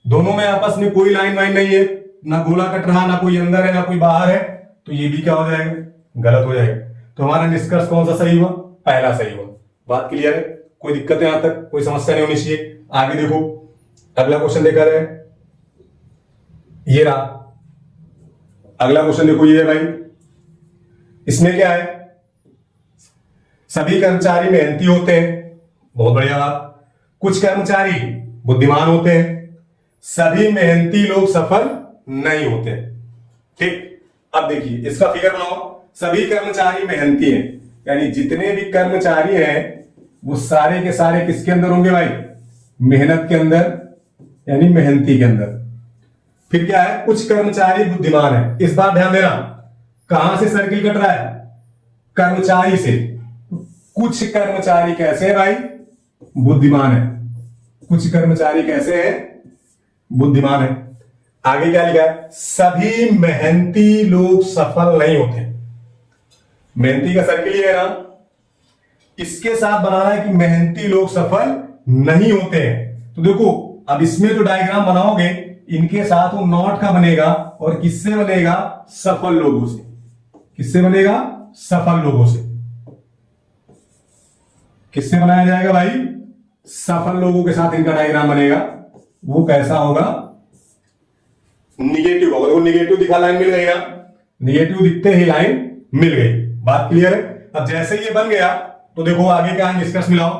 दोनों में आपस में कोई लाइन वाइन नहीं है, ना गोला कट रहा, ना कोई अंदर है ना कोई बाहर है, तो ये भी क्या हो जाएगा, गलत हो जाएगा। तो हमारा निष्कर्ष कौन सा सही हुआ, पहला सही हुआ। बात क्लियर है? कोई दिक्कत है? यहां तक कोई समस्या नहीं होनी चाहिए। आगे देखो, अगला क्वेश्चन देखा जाए, ये रहा अगला क्वेश्चन। देखो ये है भाई, इसमें क्या है, सभी कर्मचारी मेहनती होते हैं, बहुत बढ़िया बात। कुछ कर्मचारी बुद्धिमान होते हैं, सभी मेहनती लोग सफल नहीं होते। ठीक, अब देखिए इसका फिगर बनाओ। सभी कर्मचारी मेहनती हैं, यानी जितने भी कर्मचारी हैं वो सारे के सारे किसके अंदर होंगे भाई? मेहनत के अंदर, यानी मेहनती के अंदर। फिर क्या है, कुछ कर्मचारी बुद्धिमान है। इस बार ध्यान देना, कहां से सर्किल कट रहा है? कर्मचारी से। कुछ कर्मचारी कैसे है भाई? बुद्धिमान है। कुछ कर्मचारी कैसे है? बुद्धिमान है। आगे क्या लिखा है? सभी मेहनती लोग सफल नहीं होते। मेहनती का सर्किल ये है ना, इसके साथ बनाना है कि मेहनती लोग सफल नहीं होते हैं। तो देखो अब इसमें जो डायग्राम बनाओगे, इनके साथ वो नॉट का बनेगा, और किससे बनेगा? सफल लोगों से। किससे बनेगा? सफल लोगों से। किससे बनाया जाएगा भाई? सफल लोगों के साथ इनका डायग्राम बनेगा। वो कैसा होगा? निगेटिव होगा। वो निगेटिव दिखा, लाइन मिल गई ना? निगेटिव दिखते ही लाइन मिल गई। बात क्लियर है? अब जैसे ये बन गया तो देखो आगे क्या है, निष्कर्ष मिलाओ।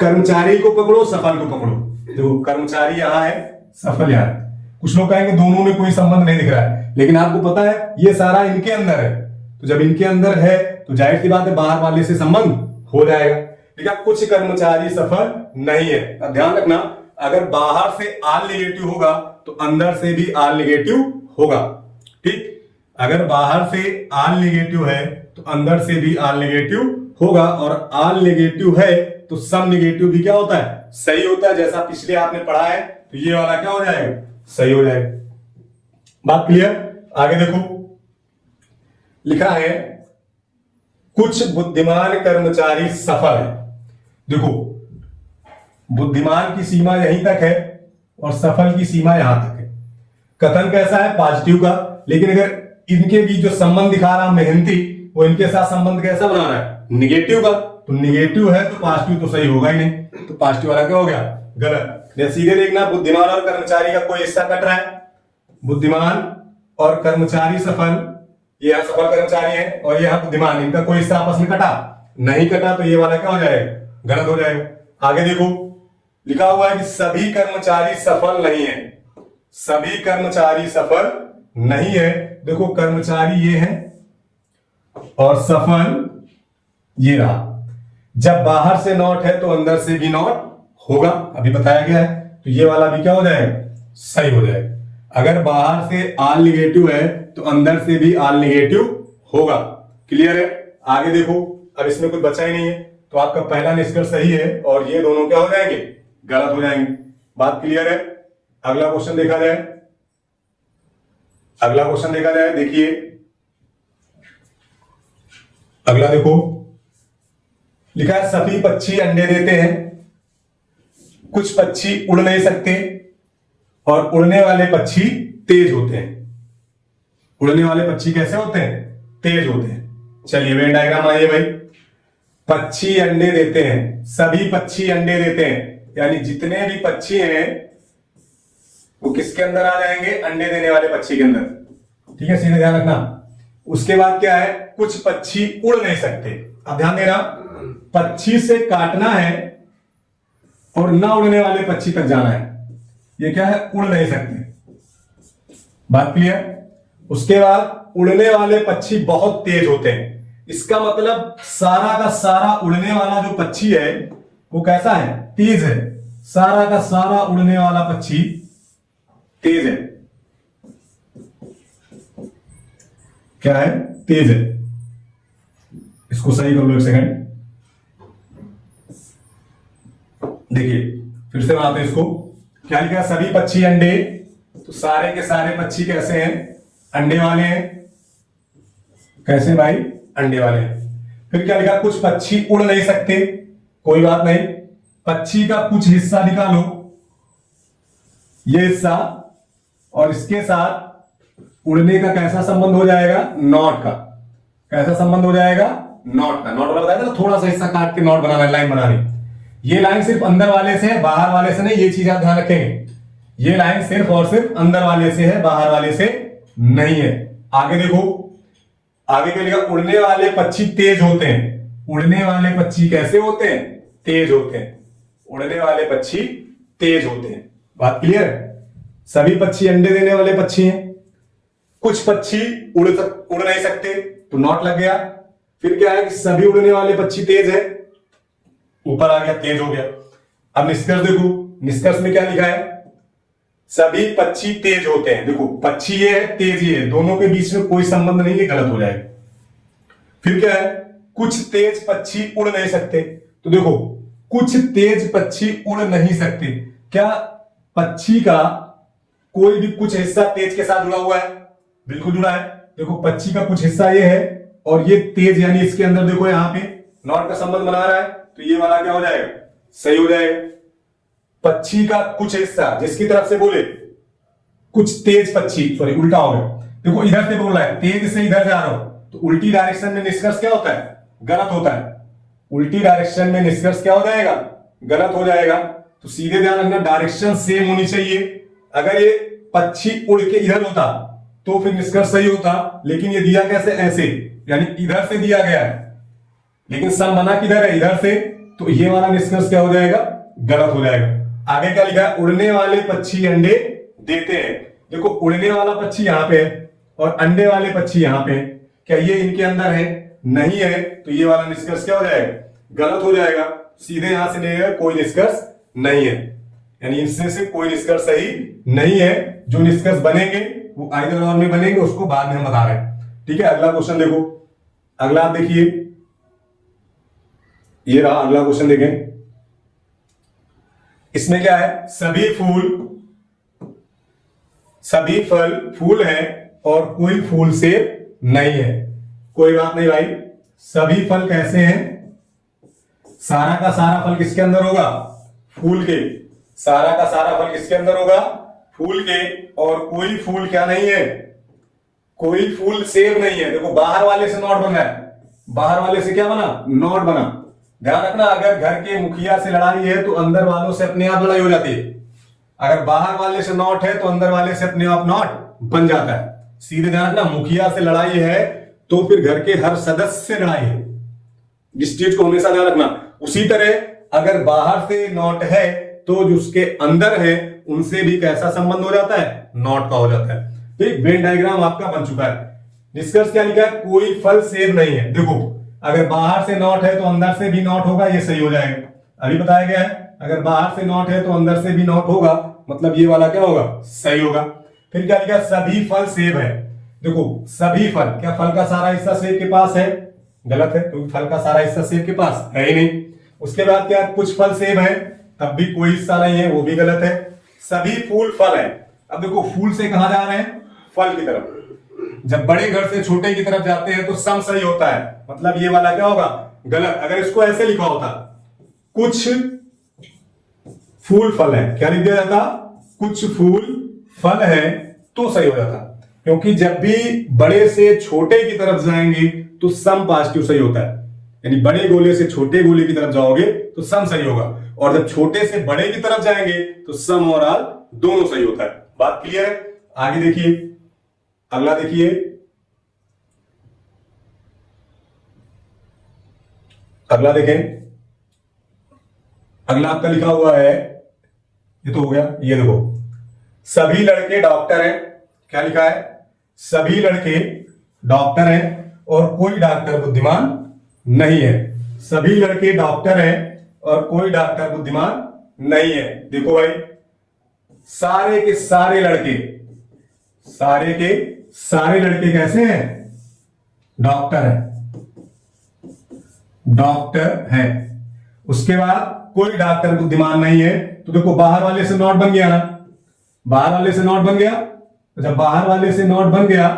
कर्मचारी को पकड़ो, सफल को पकड़ो। देखो कर्मचारी यहां है, सफल यहां है। कुछ लोग कहेंगे दोनों में कोई संबंध नहीं दिख रहा है, लेकिन आपको पता है ये सारा इनके अंदर है। तो जब इनके अंदर है तो जाहिर सी बात है बाहर वाले से संबंध हो जाएगा। ठीक है, कुछ कर्मचारी सफल नहीं है। अब ध्यान रखना, अगर बाहर से आल निगेटिव होगा तो अंदर से भी आल निगेटिव होगा। ठीक, अगर बाहर से आल निगेटिव है तो अंदर से भी आल निगेटिव होगा, और आल निगेटिव है तो सम निगेटिव भी क्या होता है? सही होता है। जैसा पिछले आपने पढ़ा है, तो ये वाला क्या हो जाएगा? सही हो जाएगा। बात क्लियर? आगे देखो, लिखा है कुछ बुद्धिमान कर्मचारी सफल है। देखो बुद्धिमान की सीमा यहीं तक है और सफल की सीमा यहां तक है। कथन कैसा है? पॉजिटिव का। लेकिन अगर इनके बीच जो संबंध दिखा रहा मेहनती, वो इनके साथ संबंध कैसा बना रहा है? निगेटिव का। तो निगेटिव है तो पॉजिटिव तो सही होगा ही नहीं, तो पॉजिटिव वाला क्या हो गया? गलत। सीधे देखना, बुद्धिमान और कर्मचारी का कोई हिस्सा कट रहा है। बुद्धिमान और कर्मचारी सफल, ये यहां सफल कर्मचारी है और यहां बुद्धिमान, इनका कोई हिस्सा आपस में कटा नहीं? कटा तो ये वाला क्या हो जाएगा? गलत हो जाएगा। आगे देखो, लिखा हुआ है कि सभी कर्मचारी सफल नहीं है। सभी कर्मचारी सफल नहीं है। देखो कर्मचारी ये है और सफल ये रहा। जब बाहर से नॉट है तो अंदर से भी नॉट होगा, अभी बताया गया है। तो ये वाला भी क्या हो जाएगा? सही हो जाएगा। अगर बाहर से आल निगेटिव है तो अंदर से भी आल निगेटिव होगा। क्लियर है? आगे देखो, अब इसमें कुछ बचा ही नहीं है, तो आपका पहला निष्कर्ष सही है और ये दोनों क्या हो जाएंगे? गलत हो जाएंगे। बात क्लियर है? अगला क्वेश्चन देखा जाए। अगला क्वेश्चन देखा जाए, देखिए अगला देखो, लिखा है सभी पक्षी अंडे देते हैं, कुछ पक्षी उड़ नहीं सकते और उड़ने वाले पक्षी तेज होते हैं। उड़ने वाले पक्षी कैसे होते हैं? तेज होते हैं। चलिए वेन डायग्राम आइए भाई। पक्षी अंडे देते हैं, सभी पक्षी अंडे देते हैं, यानी जितने भी पक्षी हैं वो किसके अंदर आ जाएंगे? अंडे देने वाले पक्षी के अंदर। ठीक है, सीधे ध्यान रखना। उसके बाद क्या है? कुछ पक्षी उड़ नहीं सकते। अब ध्यान देना, पक्षी से काटना है और ना उड़ने वाले पक्षी तक जाना है। ये क्या है? उड़ नहीं सकते। बात क्लियर? उसके बाद उड़ने वाले पक्षी बहुत तेज होते हैं। इसका मतलब सारा का सारा उड़ने वाला जो पक्षी है वो कैसा है? तेज है। सारा का सारा उड़ने वाला पक्षी तेज है। क्या है? तेज है। इसको सही कर लो, एक सेकंड। देखिए फिर से बनाते हैं इसको। क्या लिखा? सभी पक्षी अंडे, तो सारे के सारे पक्षी कैसे हैं? अंडे वाले हैं। कैसे भाई? अंडे वाले हैं। फिर क्या लिखा? कुछ पक्षी उड़ नहीं सकते। कोई बात नहीं, पक्षी का कुछ हिस्सा निकालो, ये हिस्सा, और इसके साथ उड़ने का कैसा संबंध हो जाएगा? नॉट का। कैसा संबंध हो जाएगा? नॉट का। नॉट वाला बताया था ना, थोड़ा सा हिस्सा काट के नॉट बनाना है, लाइन बनानी। ये लाइन सिर्फ अंदर वाले से है, बाहर वाले से नहीं, ये चीज आप ध्यान रखेंगे। ये लाइन सिर्फ और सिर्फ अंदर वाले से है, बाहर वाले से नहीं है। आगे देखो, आगे क्या लिखा, उड़ने वाले पक्षी तेज होते हैं। उड़ने वाले पक्षी कैसे होते हैं? तेज होते हैं। उड़ने वाले पक्षी तेज होते हैं। बात क्लियर है? सभी पक्षी अंडे देने वाले पक्षी हैं। कुछ पक्षी उड़ नहीं सकते, तो नॉट लग गया। फिर क्या है कि सभी उड़ने वाले पक्षी तेज है, ऊपर आ गया, तेज हो गया। अब निष्कर्ष देखो, निष्कर्ष में क्या लिखा है? सभी पक्षी तेज होते हैं। देखो, पक्षी ये है, तेज ये है, दोनों के बीच में कोई संबंध नहीं है, गलत हो जाएगा। फिर क्या है? कुछ तेज पक्षी उड़ नहीं सकते। तो देखो, कुछ तेज पक्षी उड़ नहीं सकते, क्या पक्षी का कोई भी कुछ हिस्सा तेज के साथ जुड़ा हुआ है? बिल्कुल जुड़ा है। देखो, पक्षी का कुछ हिस्सा ये है और ये तेज, यानी इसके अंदर देखो यहां पे नॉट का संबंध बना रहा है, तो ये वाला क्या हो जाएगा? सही हो जाएगा। पक्षी का कुछ हिस्सा, जिसकी तरफ से बोले कुछ तेज पक्षी, सॉरी उल्टा हो गया। देखो, इधर से बोल रहा है, तेज से इधर जा रहा हूं, तो उल्टी डायरेक्शन में निष्कर्ष क्या होता है? गलत होता है। उल्टी डायरेक्शन में निष्कर्ष क्या हो जाएगा? गलत हो जाएगा। तो सीधे ध्यान रखना, डायरेक्शन सेम होनी चाहिए। अगर ये पक्षी उड़ के इधर होता तो फिर निष्कर्ष सही होता, लेकिन ये दिया कैसे? ऐसे, यानी इधर से दिया गया है, लेकिन सम बना किधर है? इधर से, तो ये वाला निष्कर्ष क्या हो जाएगा? गलत हो जाएगा। आगे क्या लिखा है? उड़ने वाले पक्षी अंडे देते हैं। देखो, उड़ने वाला पक्षी यहां पे है और अंडे वाले पक्षी यहां पे है, क्या ये इनके अंदर है? नहीं है, तो ये वाला निष्कर्ष क्या हो जाएगा? गलत हो जाएगा। सीधे यहां से नहीं, कोई निष्कर्ष नहीं है, यानी इनसे से कोई निष्कर्ष सही नहीं है। जो निष्कर्ष बनेंगे वो आइदर और में बनेंगे, उसको बाद में हम बता रहे हैं। ठीक है, अगला क्वेश्चन देखो। अगला आप देखिए, ये रहा अगला क्वेश्चन, देखें इसमें क्या है? सभी फल फूल है और कोई फूल से नहीं है। कोई बात नहीं भाई, सभी फल कैसे हैं? सारा का सारा फल किसके अंदर होगा? फूल के। सारा का सारा फल किसके अंदर होगा? फूल के। और कोई फूल क्या नहीं है? कोई फूल सेब नहीं है। देखो, बाहर वाले से नॉट बन रहा है, बाहर वाले से क्या बना? नॉट बना। ध्यान रखना, अगर घर के मुखिया से लड़ाई है तो अंदर वालों से अपने आप लड़ाई हो जाती है। अगर बाहर वाले से नॉट है तो अंदर वाले से अपने आप नॉट बन जाता है। सीधे ध्यान रखना, मुखिया से लड़ाई है तो फिर घर के हर सदस्य से लड़ाई है। इस चीज को हमेशा ध्यान रखना। उसी तरह अगर बाहर से नॉट है तो जो उसके अंदर है उनसे भी कैसा संबंध हो जाता है? नॉट का हो जाता है। ठीक, वेन डायग्राम आपका बन चुका है। निष्कर्ष क्या लिखा है? कोई फल सेब नहीं है। देखो, अगर बाहर से नॉट है तो अंदर से भी नॉट होगा, ये सही हो जाएगा। अभी बताया गया है, अगर बाहर से नॉट है तो अंदर से भी नॉट होगा, मतलब ये वाला क्या होगा? सही होगा। फिर क्या लिखा? सभी फल सेब है। देखो, सभी फल, क्या फल का सारा हिस्सा सेब के पास है? गलत है, क्योंकि फल का सारा हिस्सा सेब के पास है ही नहीं। उसके बाद क्या? कुछ फल सेब है, तब भी कोई हिस्सा नहीं है, वो भी गलत है। सभी फूल फल है। अब देखो, फूल से कहां जा रहे हैं? फल की तरफ। जब बड़े घर से छोटे की तरफ जाते हैं तो सम सही होता है, मतलब ये वाला क्या होगा? गलत। अगर इसको ऐसे लिखा होता, कुछ फूल फल है, क्या लिख दिया जाता? कुछ फूल फल है, तो सही हो जाता। क्योंकि जब भी बड़े से छोटे की तरफ जाएंगे तो सम पॉजिटिव सही होता है, यानी बड़े गोले से छोटे गोले की तरफ जाओगे तो सम सही होगा, और जब छोटे से बड़े की तरफ जाएंगे तो सम और आल दोनों सही होता है। बात क्लियर है? आगे देखिए, अगला देखिए, अगला देखें। अगला आपका लिखा हुआ है, ये तो हो गया। ये देखो, सभी लड़के डॉक्टर हैं। क्या लिखा है? सभी लड़के डॉक्टर हैं और कोई डॉक्टर बुद्धिमान नहीं है। सभी लड़के डॉक्टर हैं और कोई डॉक्टर बुद्धिमान नहीं है। देखो भाई, सारे के सारे लड़के, सारे के सारे लड़के कैसे हैं? डॉक्टर हैं, डॉक्टर हैं। उसके बाद कोई डॉक्टर बुद्धिमान नहीं है, तो देखो बाहर वाले से नॉट बन गया ना, बाहर वाले से नॉट बन गया। तो जब बाहर वाले से नॉट बन गया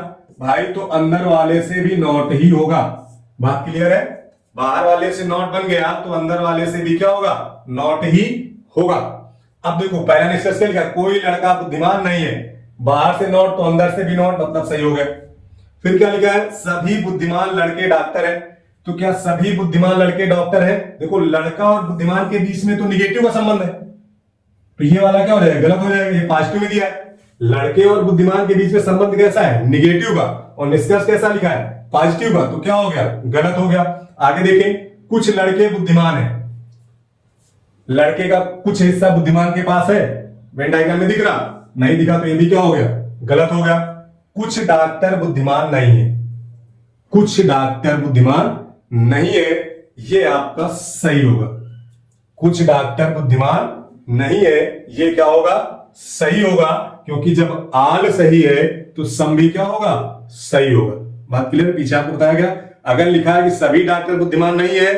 भाई, तो अंदर वाले से भी नॉट ही होगा। बात क्लियर है? बाहर वाले से नॉट बन गया तो अंदर वाले से भी क्या होगा? नॉट ही होगा। अब देखो, पहला निष्कर्ष क्या लिखा? कोई लड़का बुद्धिमान नहीं है। बाहर से नॉट तो अंदर से भी नॉट, मतलब सही हो गया। फिर क्या लिखा है? सभी बुद्धिमान लड़के डॉक्टर हैं। तो क्या सभी बुद्धिमान लड़के डॉक्टर हैं? देखो लड़का और बुद्धिमान के बीच में तो निगेटिव का संबंध है, तो ये वाला क्या हो जाएगा? गलत हो जाएगा। ये पॉजिटिव में दिया है, लड़के और बुद्धिमान के बीच में संबंध कैसा है? निगेटिव का, और निष्कर्ष कैसा लिखा है? पॉजिटिव का, तो क्या हो गया? गलत हो गया। आगे देखें, कुछ लड़के बुद्धिमान है, लड़के का कुछ हिस्सा बुद्धिमान के पास है, वेन डायग्राम में दिख रहा? नहीं दिखा, तो ये भी क्या हो गया? गलत हो गया। कुछ डॉक्टर बुद्धिमान नहीं है, कुछ डॉक्टर बुद्धिमान नहीं है, ये आपका सही होगा। कुछ डॉक्टर बुद्धिमान नहीं है, ये क्या होगा? सही होगा, क्योंकि जब आल सही है तो सम भी क्या होगा? सही होगा। बात क्लियर है? पीछे आपको बताया गया, अगर लिखा है कि सभी डॉक्टर बुद्धिमान नहीं है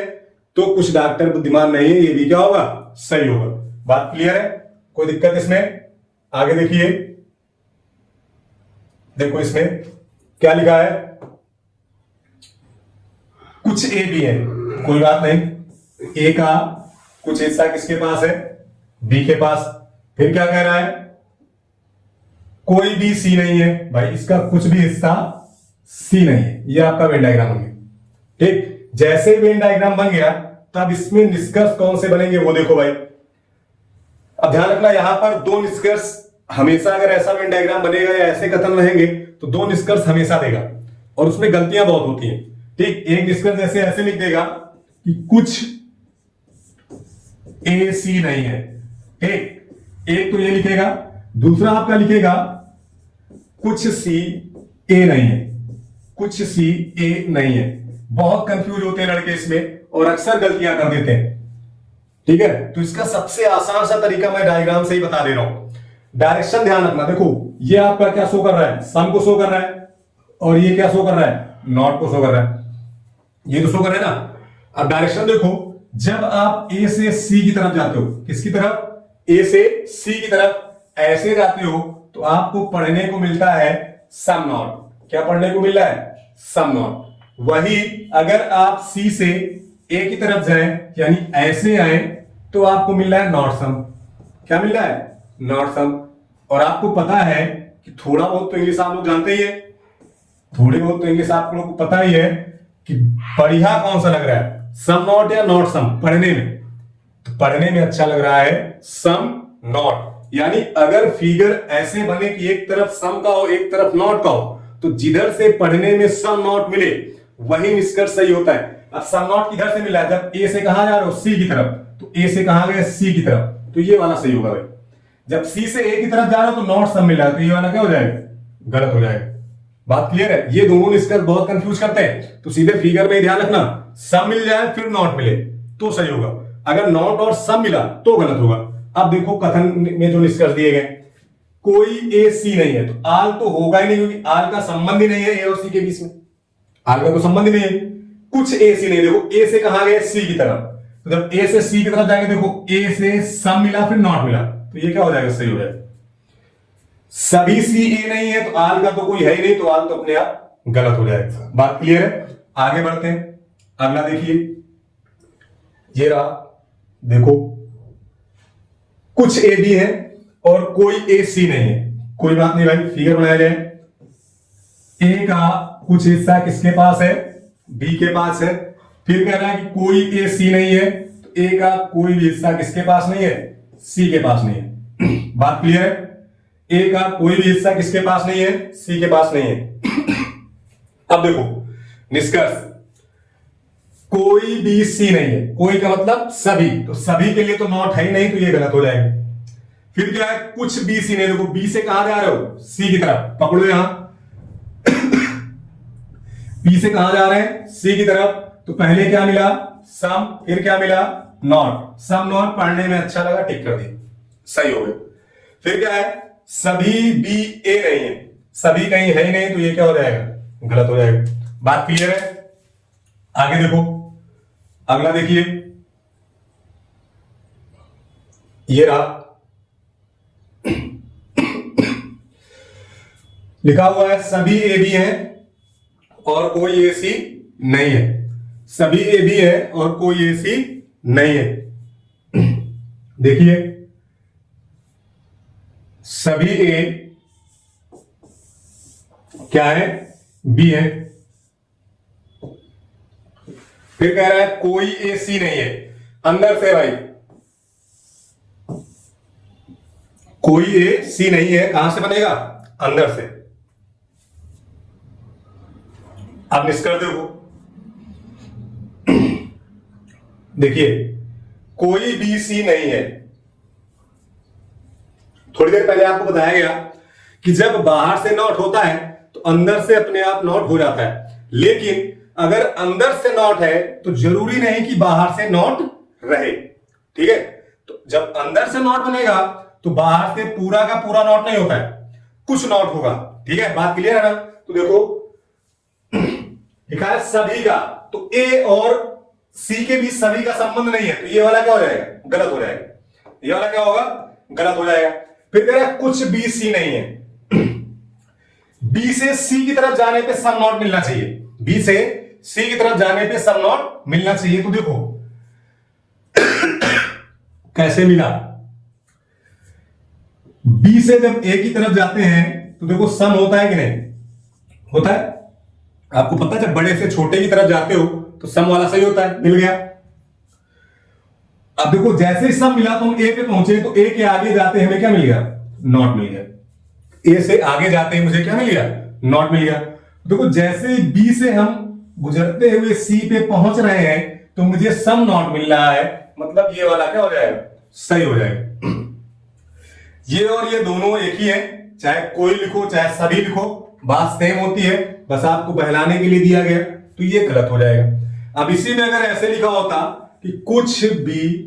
तो कुछ डॉक्टर बुद्धिमान नहीं है, ये भी क्या होगा? सही होगा। बात क्लियर है? कोई दिक्कत इसमें? आगे देखिए, देखो इसमें क्या लिखा है? कुछ ए भी है, कोई बात नहीं, ए का कुछ हिस्सा किसके पास है? बी के पास। फिर क्या कह रहा है? कोई भी सी नहीं है, भाई इसका कुछ भी हिस्सा सी नहीं है, ये आपका वेन डायग्राम हो गया। ठीक, जैसे वेन डायग्राम बन गया तब इसमें निष्कर्ष कौन से बनेंगे वो देखो भाई। अब ध्यान रखना, यहां पर दो निष्कर्ष हमेशा, अगर ऐसा वेन डायग्राम बनेगा या ऐसे कथन रहेंगे तो दो निष्कर्ष हमेशा देगा, और उसमें गलतियां बहुत होती हैं। ठीक, एक निष्कर्ष जैसे ऐसे लिख देगा कि कुछ ए सी नहीं है, एक तो ये लिखेगा, दूसरा आपका लिखेगा कुछ सी ए नहीं है, कुछ सी ए नहीं है। बहुत कंफ्यूज होते हैं लड़के इसमें और अक्सर गलतियां कर देते हैं। ठीक है, तो इसका सबसे आसान सा तरीका मैं डायग्राम से ही बता दे रहा हूं। डायरेक्शन ध्यान रखना, देखो ये आपका क्या शो कर रहा है? सम को शो कर रहा है, और ये क्या शो कर रहा है? नॉट को शो कर रहा है। ये तो शो कर रहा है ना। अब डायरेक्शन देखो, जब आप ए से सी की तरफ जाते हो, किसकी तरफ? ए से सी की तरफ ऐसे जाते हो तो आपको पढ़ने को मिलता है सम नॉट। क्या पढ़ने को मिल रहा है? Some not. वही अगर आप सी से ए की तरफ जाएं, यानी ऐसे आए, तो आपको मिल रहा है नॉट सम। क्या मिल रहा है? Not some. और आपको पता है कि थोड़ा बहुत तो इंग्लिश आप लोग जानते ही है, थोड़ी बहुत तो इंग्लिश आप लोग को पता ही है कि बढ़िया कौन सा लग रहा है, सम नॉट या नॉट सम पढ़ने में? तो पढ़ने में अच्छा लग रहा है सम नॉट। यानी अगर फिगर ऐसे बने कि एक तरफ सम का हो एक तरफ नॉट का हो, तो जिधर से पढ़ने में सम नॉट मिले वही निष्कर्ष सही होता है। अब सम नॉट किधर से मिला है? जब ए से कहां जा रहे हो? सी की तरफ, तो ए से कहां गए? सी की तरफ, तो ये वाला सही होगा भाई। जब सी से ए की तरफ जा रहे हो तो नॉट सम मिला है, तो ये वाला क्या हो जाएगा? गलत हो जाएगा। बात क्लियर है? ये दोनों निष्कर्ष बहुत कंफ्यूज करते हैं, तो सीधे फिगर में ध्यान रखना, सम मिल जाए फिर नॉट मिले तो सही होगा, अगर नॉट और सम मिला तो गलत होगा। अब देखो कथन में जो निष्कर्ष दिए गए, कोई ए सी नहीं है, तो आल तो होगा ही नहीं, क्योंकि आल का संबंध ही नहीं है ए और सी के बीच में, आल का तो संबंध ही नहीं है। कुछ ए सी नहीं, देखो ए से कहां गए? सी की तरफ, तो जब ए से सी की तरफ जाएंगे, देखो ए से सम मिला फिर नॉट मिला, तो ये क्या हो जाएगा? सही हो जाएगा। सभी सी ए नहीं है तो आल का तो कोई है ही नहीं, तो आल तो अपने आप गलत हो जाएगा। बात क्लियर है? आगे बढ़ते हैं, अगला देखिए, ये रहा, देखो कुछ ए बी है और कोई ए सी नहीं है, कोई बात नहीं भाई, फिगर बनाया जाए। ए का कुछ हिस्सा किसके पास है? बी के पास है। फिर कह रहा है कि कोई ए सी नहीं है, तो ए का कोई भी हिस्सा किसके पास नहीं है? सी के पास नहीं है। बात क्लियर है? ए का कोई भी हिस्सा किसके पास नहीं है? सी के पास नहीं है। अब देखो निष्कर्ष, कोई भी सी नहीं है, कोई का मतलब सभी, तो सभी के लिए तो नॉट है ही नहीं, तो ये गलत हो जाएगा। फिर क्या है? कुछ बी सी नहीं, देखो बी से कहां जा रहे हो? सी की तरफ, पकड़ो यहां। बी से कहां जा रहे हैं? सी की तरफ, तो पहले क्या मिला? सम, फिर क्या मिला? नॉट। सम नॉट पढ़ने में अच्छा लगा, टिक कर दिया, सही हो गया। फिर क्या है? सभी बी ए नहीं है, सभी कहीं है ही नहीं, तो ये क्या हो जाएगा? गलत हो जाएगा। बात क्लियर है? आगे देखो, अगला देखिए, ये रहा, लिखा हुआ है सभी ए बी है और कोई ए सी नहीं है। सभी ए बी है और कोई ए सी नहीं है। देखिए, सभी ए क्या है? बी है। फिर कह रहा है कोई ए सी नहीं है, अंदर से भाई कोई ए सी नहीं है, कहां से बनेगा? अंदर से। अब निष्कर्ष देखो, देखिए कोई बी सी नहीं है। थोड़ी देर पहले आपको बताया गया कि जब बाहर से नॉट होता है तो अंदर से अपने आप नॉट हो जाता है, लेकिन अगर अंदर से नॉट है तो जरूरी नहीं कि बाहर से नॉट रहे। ठीक है, तो जब अंदर से नॉट बनेगा तो बाहर से पूरा का पूरा नॉट नहीं होता है, कुछ नॉट होगा। ठीक है, बात क्लियर है ना? तो देखो लिखा है सभी का, तो ए और सी के बीच सभी का संबंध नहीं है, तो ये वाला क्या हो जाएगा? गलत हो जाएगा। ये वाला क्या होगा? गलत हो जाएगा। फिर कह रहा है कुछ बी सी नहीं है। बी से सी की तरफ जाने पे सम नॉट मिलना चाहिए, बी से सी की तरफ जाने पे सम नॉट मिलना चाहिए। तो देखो कैसे मिला? बी से जब ए की तरफ जाते हैं तो देखो सम होता है कि नहीं होता है? आपको पता है जब बड़े से छोटे की तरफ जाते हो तो सम वाला सही होता है, मिल गया। अब देखो जैसे ही सम मिला तो हम ए पे पहुंचे, तो ए के आगे जाते हमें क्या मिल गया? नॉट मिल गया। ए से आगे जाते ही मुझे क्या मिल गया? नॉट मिल गया। देखो जैसे बी से हम गुजरते हुए सी पे पहुंच रहे हैं तो मुझे सम नॉट मिल रहा है, मतलब ये वाला क्या हो जाएगा? सही हो जाएगा। ये और ये दोनों एक ही है, चाहे कोई लिखो चाहे सभी लिखो, बात सेम होती है, बस आपको बहलाने के लिए दिया गया, तो ये गलत हो जाएगा। अब इसी में अगर ऐसे लिखा होता कि कुछ सी बी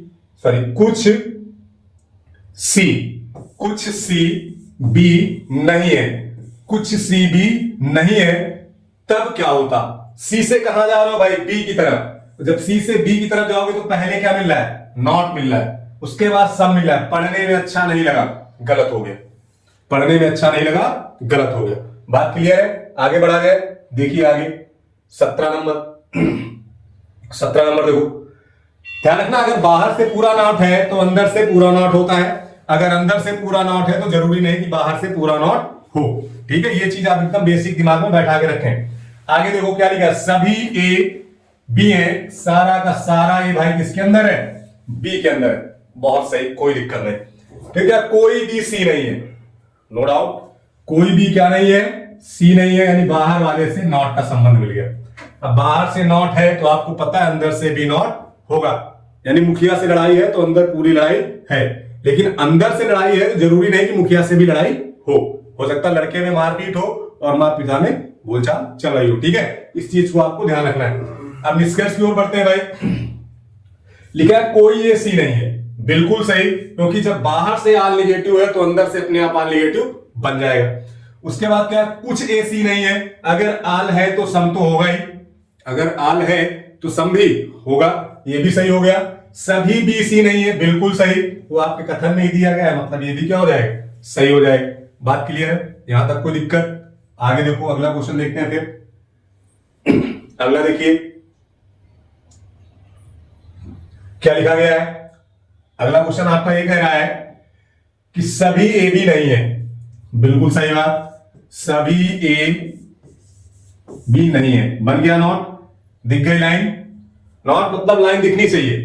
नहीं है, कुछ सी बी नहीं है, तब क्या होता? सी से कहां जा रहे हो भाई? बी की तरफ। जब सी से बी की तरफ जाओगे तो पहले क्या मिल रहा है? नॉट मिल रहा है, उसके बाद सब मिल रहा है। पढ़ने में अच्छा नहीं लगा, गलत हो गया। पढ़ने में अच्छा नहीं लगा, गलत हो गया। बात क्लियर है? आगे बढ़ा गए, देखिए आगे 17 नंबर। 17 नंबर देखो, ध्यान रखना, अगर बाहर से पूरा नॉट है तो अंदर से पूरा नॉट होता है, अगर अंदर से पूरा नॉट है तो जरूरी नहीं कि बाहर से पूरा नॉट हो। ठीक है, ये चीज आप एकदम बेसिक दिमाग में बैठा के रखें। आगे देखो क्या लिखा है? सभी ए बी है, सारा का सारा ए भाई किसके अंदर है? बी के अंदर है। बहुत सही, कोई दिक्कत नहीं। ठीक है, कोई भी सी नहीं है, नो डाउट, कोई भी क्या नहीं है? सी नहीं है, यानी बाहर वाले से नॉट का संबंध मिल गया। अब बाहर से नॉट है तो आपको पता है अंदर से भी नॉट होगा, यानी मुखिया से लड़ाई है तो अंदर पूरी लड़ाई है, लेकिन अंदर से लड़ाई है तो जरूरी नहीं कि मुखिया से भी लड़ाई हो सकता है लड़के में मारपीट हो और माता पिता में बोलचाल चल रही हो। ठीक है, इस चीज को आपको ध्यान रखना है। अब निष्कर्ष की ओर बढ़ते हैं भाई। लिखा है कोई ये सी नहीं है, बिल्कुल सही, क्योंकि जब बाहर से आल निगेटिव है तो अंदर से अपने आप आल निगेटिव बन जाएगा। उसके बाद क्या? कुछ ए सी नहीं है, अगर आल है तो सम तो होगा ही, अगर आल है तो सम भी होगा, ये भी सही हो गया। सभी बी सी नहीं है, बिल्कुल सही, वो आपके कथन में ही दिया गया है, मतलब ये भी क्या हो जाएगा? सही हो जाएगा। बात क्लियर है? यहां तक कोई दिक्कत? आगे देखो, अगला क्वेश्चन देखते हैं। फिर अगला देखिए क्या लिखा गया है। अगला क्वेश्चन आपका ये कह रहा है कि सभी ए बी नहीं है, बिल्कुल सही बात, सभी ए बी नहीं है। बन गया नॉट, दिख गई लाइन, नॉट मतलब लाइन दिखनी चाहिए।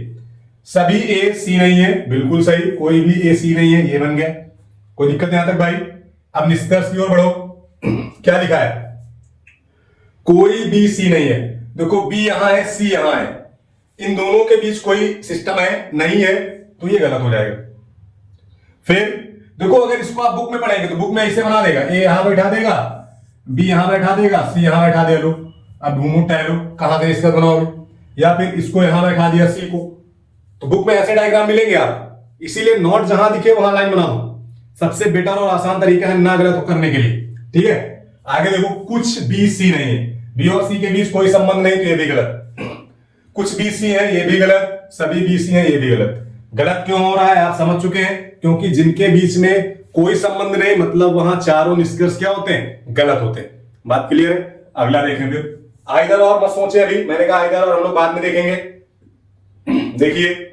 सभी ए सी नहीं है, बिल्कुल सही, कोई भी ए सी नहीं है, ये बन गया। कोई दिक्कत यहां तक भाई? अब निष्कर्ष की ओर बढ़ो। क्या लिखा है? कोई बी सी नहीं है। देखो बी यहां है, सी यहां है, इन दोनों के बीच कोई सिस्टम है नहीं है, तो ये गलत हो जाएगा। फिर देखो अगर इसको आप बुक में पढ़ेंगे तो बुक में ऐसे बना देगा, ए यहां बैठा देगा, बी यहां बैठा देगा, सी यहां बैठा दे लो। अब घूमो टहलो, कहां से इसका बनाओगे? या फिर इसको यहां बैठा दिया सी को, तो बुक में ऐसे डायग्राम मिलेंगे आप। इसीलिए नोट जहां दिखे वहां लाइन बना दो, सबसे बेटर और आसान तरीका है ना गलत करने के लिए। ठीक है, आगे देखो, कुछ बी सी नहीं है, बी और सी के बीच कोई संबंध नहीं, तो ये भी गलत। कुछ बी सी है, ये भी गलत, सभी बी सी है, ये भी गलत। गलत क्यों हो रहा है आप समझ चुके हैं, क्योंकि जिनके बीच में कोई संबंध नहीं, मतलब वहां चारों निष्कर्ष क्या होते हैं? गलत होते हैं। बात क्लियर है? अगला देखें फिर। आइदर और मत सोचे, अभी मैंने कहा आइदर और हम लोग बाद में देखेंगे। देखिए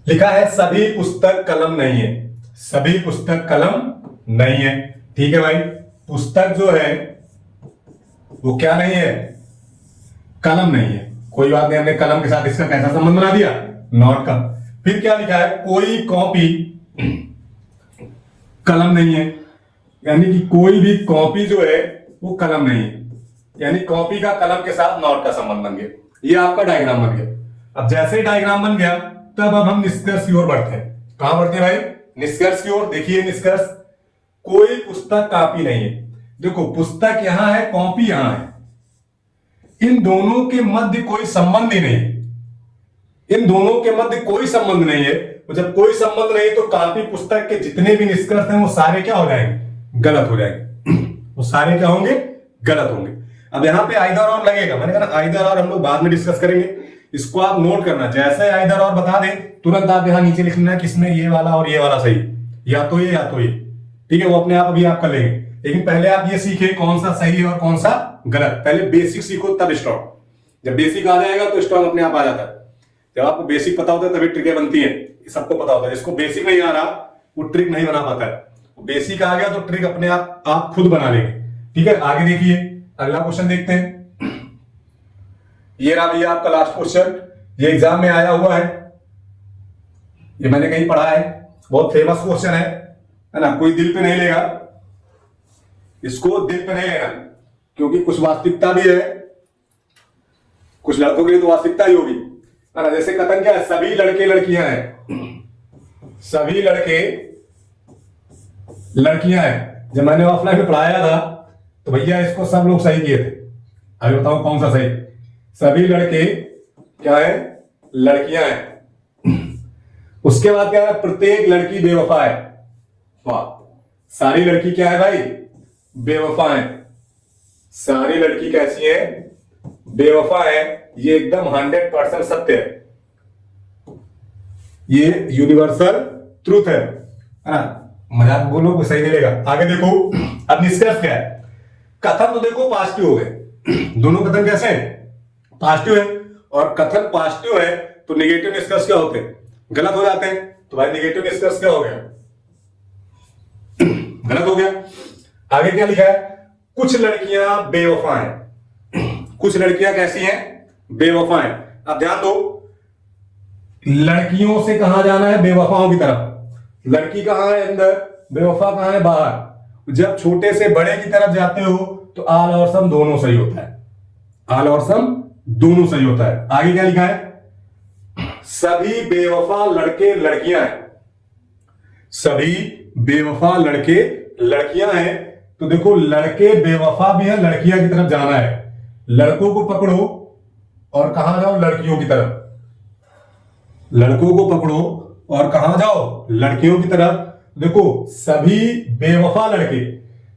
लिखा है सभी पुस्तक कलम नहीं है, सभी पुस्तक कलम नहीं है। ठीक है भाई, पुस्तक जो है वो क्या नहीं है? कलम नहीं है, कोई बात नहीं, हमने कलम के साथ इसका कैसा संबंध बना दिया, नॉट का। फिर क्या लिखा है, कोई कॉपी कलम नहीं है, यानी कि कोई भी कॉपी जो है वो कलम नहीं है, यानी कॉपी का कलम के साथ नॉट का संबंध बन गया। ये आपका डायग्राम बन गया। अब जैसे ही डायग्राम बन गया तब अब हम निष्कर्ष की ओर बढ़ते हैं। कहां बढ़ते हैं भाई, निष्कर्ष की ओर। देखिए निष्कर्ष, कोई पुस्तक कॉपी नहीं है। देखो पुस्तक यहां है, कॉपी यहां है, इन दोनों के मध्य कोई संबंध ही नहीं, इन दोनों के मध्य कोई संबंध नहीं है। तो जब कोई संबंध नहीं तो कॉपी पुस्तक के जितने भी निष्कर्ष हैं वो सारे क्या हो जाएंगे, गलत हो जाएंगे। वो सारे क्या होंगे, गलत होंगे। अब यहां पे आइदर और लगेगा, मैंने कहा ना आइदर और हम लोग बाद में डिस्कस करेंगे, इसको आप नोट करना। जैसे आइदर और बता दें तुरंत आप यहां नीचे लिख लेना किसमें ये वाला और ये वाला सही, या तो ये या तो ये, ठीक है, वो अपने आप अभी आप कर लेंगे। लेकिन पहले आप ये सीखे कौन सा सही है और कौन सा गलत। पहले बेसिक सीखो तब स्ट्रॉन्ग। जब बेसिक आ जाएगा तो स्ट्रॉन्ग अपने आप आ जाता है। जब आपको बेसिक पता होता है तभी ट्रिकें बनती है, सबको पता होता है। जिसको बेसिक नहीं आ रहा वो ट्रिक नहीं बना पाता है। बेसिक आ गया तो ट्रिक अपने आप खुद बना लेंगे। ठीक है, आगे देखिए अगला क्वेश्चन देखते हैं। ये रहा भैया आपका लास्ट क्वेश्चन, ये एग्जाम में आया हुआ है, ये मैंने कहीं पढ़ा है, बहुत फेमस क्वेश्चन है ना। कोई दिल पे नहीं लेगा, इसको दिल पे नहीं लेना, क्योंकि कुछ वास्तविकता भी है, कुछ लड़कों के लिए तो वास्तविकता ही होगी, है ना। जैसे कथन क्या है, सभी लड़के लड़कियां हैं, सभी लड़के लड़कियां हैं। जब मैंने ऑफलाइन में पढ़ाया था तो भैया इसको सब लोग सही किए थे। अभी बताओ कौन सा सही, सभी लड़के क्या है, लड़कियां हैं। उसके बाद क्या है, प्रत्येक लड़की बेवफा है। वाह, सारी लड़की क्या है भाई, बेवफा है। सारी लड़की कैसी है, बेवफा है। ये एकदम 100% सत्य है, ये यूनिवर्सल ट्रूथ है ना। मजाक बोलो कोई सही नहीं लेगा। आगे देखो, अब निष्कर्ष क्या है। कथन तो देखो पॉजिटिव हो गए, दोनों कथन कैसे हैं, पॉजिटिव है। और कथन पॉजिटिव है तो नेगेटिव निष्कर्ष क्या होते हैं, गलत हो जाते हैं। तो भाई नेगेटिव निष्कर्ष क्या हो गया, गलत हो गया। आगे क्या लिखा है, कुछ लड़कियां बेवफा हैं। कुछ लड़कियां कैसी हैं, बेवफा हैं। अब ध्यान दो, लड़कियों से कहां जाना है, बेवफाओं की तरफ। लड़की कहां है अंदर, बेवफा कहां है बाहर। जब छोटे से बड़े की तरफ जाते हो तो आल और सम दोनों सही होता है, आल और सम दोनों सही होता है। आगे क्या लिखा है, सभी बेवफा लड़के लड़कियां हैं, सभी बेवफा लड़के लड़कियां हैं। तो देखो लड़के बेवफा भी है, लड़कियां की तरफ जाना है। लड़कों को पकड़ो और कहां जाओ, लड़कियों की तरफ। लड़कों को पकड़ो और कहां जाओ, लड़कियों की तरफ। देखो सभी बेवफा लड़के,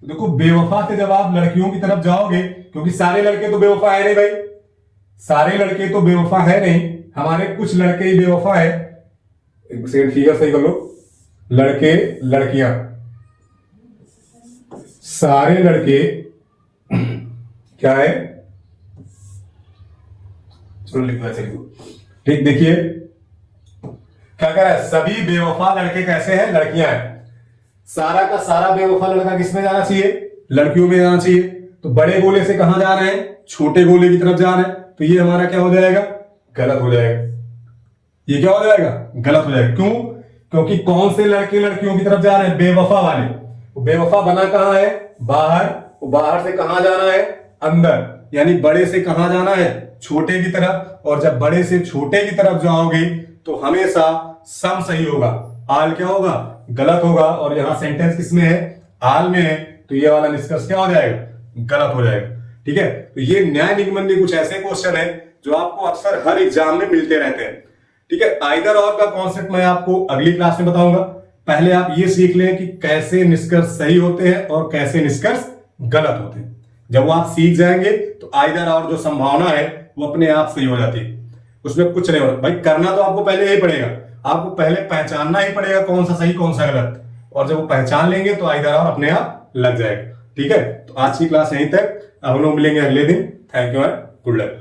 देखो बेवफा से जब आप लड़कियों की तरफ जाओगे, क्योंकि सारे लड़के तो बेवफा है नहीं भाई, सारे लड़के तो बेवफा है नहीं, हमारे कुछ लड़के ही बेवफा है। एक सेकंड फिगर सही कर लो, लड़के लड़कियां, सारे लड़के क्या है, चलो लिखो ऐसे लिखो। ठीक, देखिए क्या कह रहा है, सभी बेवफा लड़के कैसे हैं, लड़कियां हैं। सारा का सारा बेवफा लड़का किसमें जाना चाहिए, लड़कियों में जाना चाहिए। तो बड़े गोले से कहां जा रहे हैं, छोटे गोले की तरफ जा रहे हैं। तो ये हमारा क्या हो जाएगा, गलत हो जाएगा। ये क्या हो जाएगा, गलत हो जाएगा। क्यों, क्योंकि कौन से लड़के लड़कियों की तरफ जा रहे हैं, बेवफा वाले। वो बेवफा बना कहां है, बाहर। वो बाहर से कहां जाना है, अंदर। यानी बड़े से कहां जाना है, छोटे की तरफ। और जब बड़े से छोटे की तरफ जाओगे तो हमेशा सम सही होगा, आल क्या होगा, गलत होगा। और यहां सेंटेंस किसमें है, आल में है। तो ये वाला निष्कर्ष क्या हो जाएगा, गलत हो जाएगा। ठीक है, तो ये न्याय निगमन के कुछ ऐसे क्वेश्चन है जो आपको अक्सर हर एग्जाम में मिलते रहते हैं। ठीक है, आइदर और का कॉन्सेप्ट मैं आपको अगली क्लास में बताऊंगा। पहले आप ये सीख लें कि कैसे निष्कर्ष सही होते हैं और कैसे निष्कर्ष गलत होते हैं। जब वो आप सीख जाएंगे तो आइदर और जो संभावना है वो अपने आप सही हो जाती है, उसमें कुछ नहीं होता भाई। करना तो आपको पहले यही पड़ेगा, आपको पहले पहचानना ही पड़ेगा कौन सा सही कौन सा गलत। और जब वो पहचान लेंगे तो आइदर और अपने आप लग जाएगा। ठीक है, तो आज की क्लास यहीं तक, अब हम लोग मिलेंगे अगले दिन। Thank you and good luck.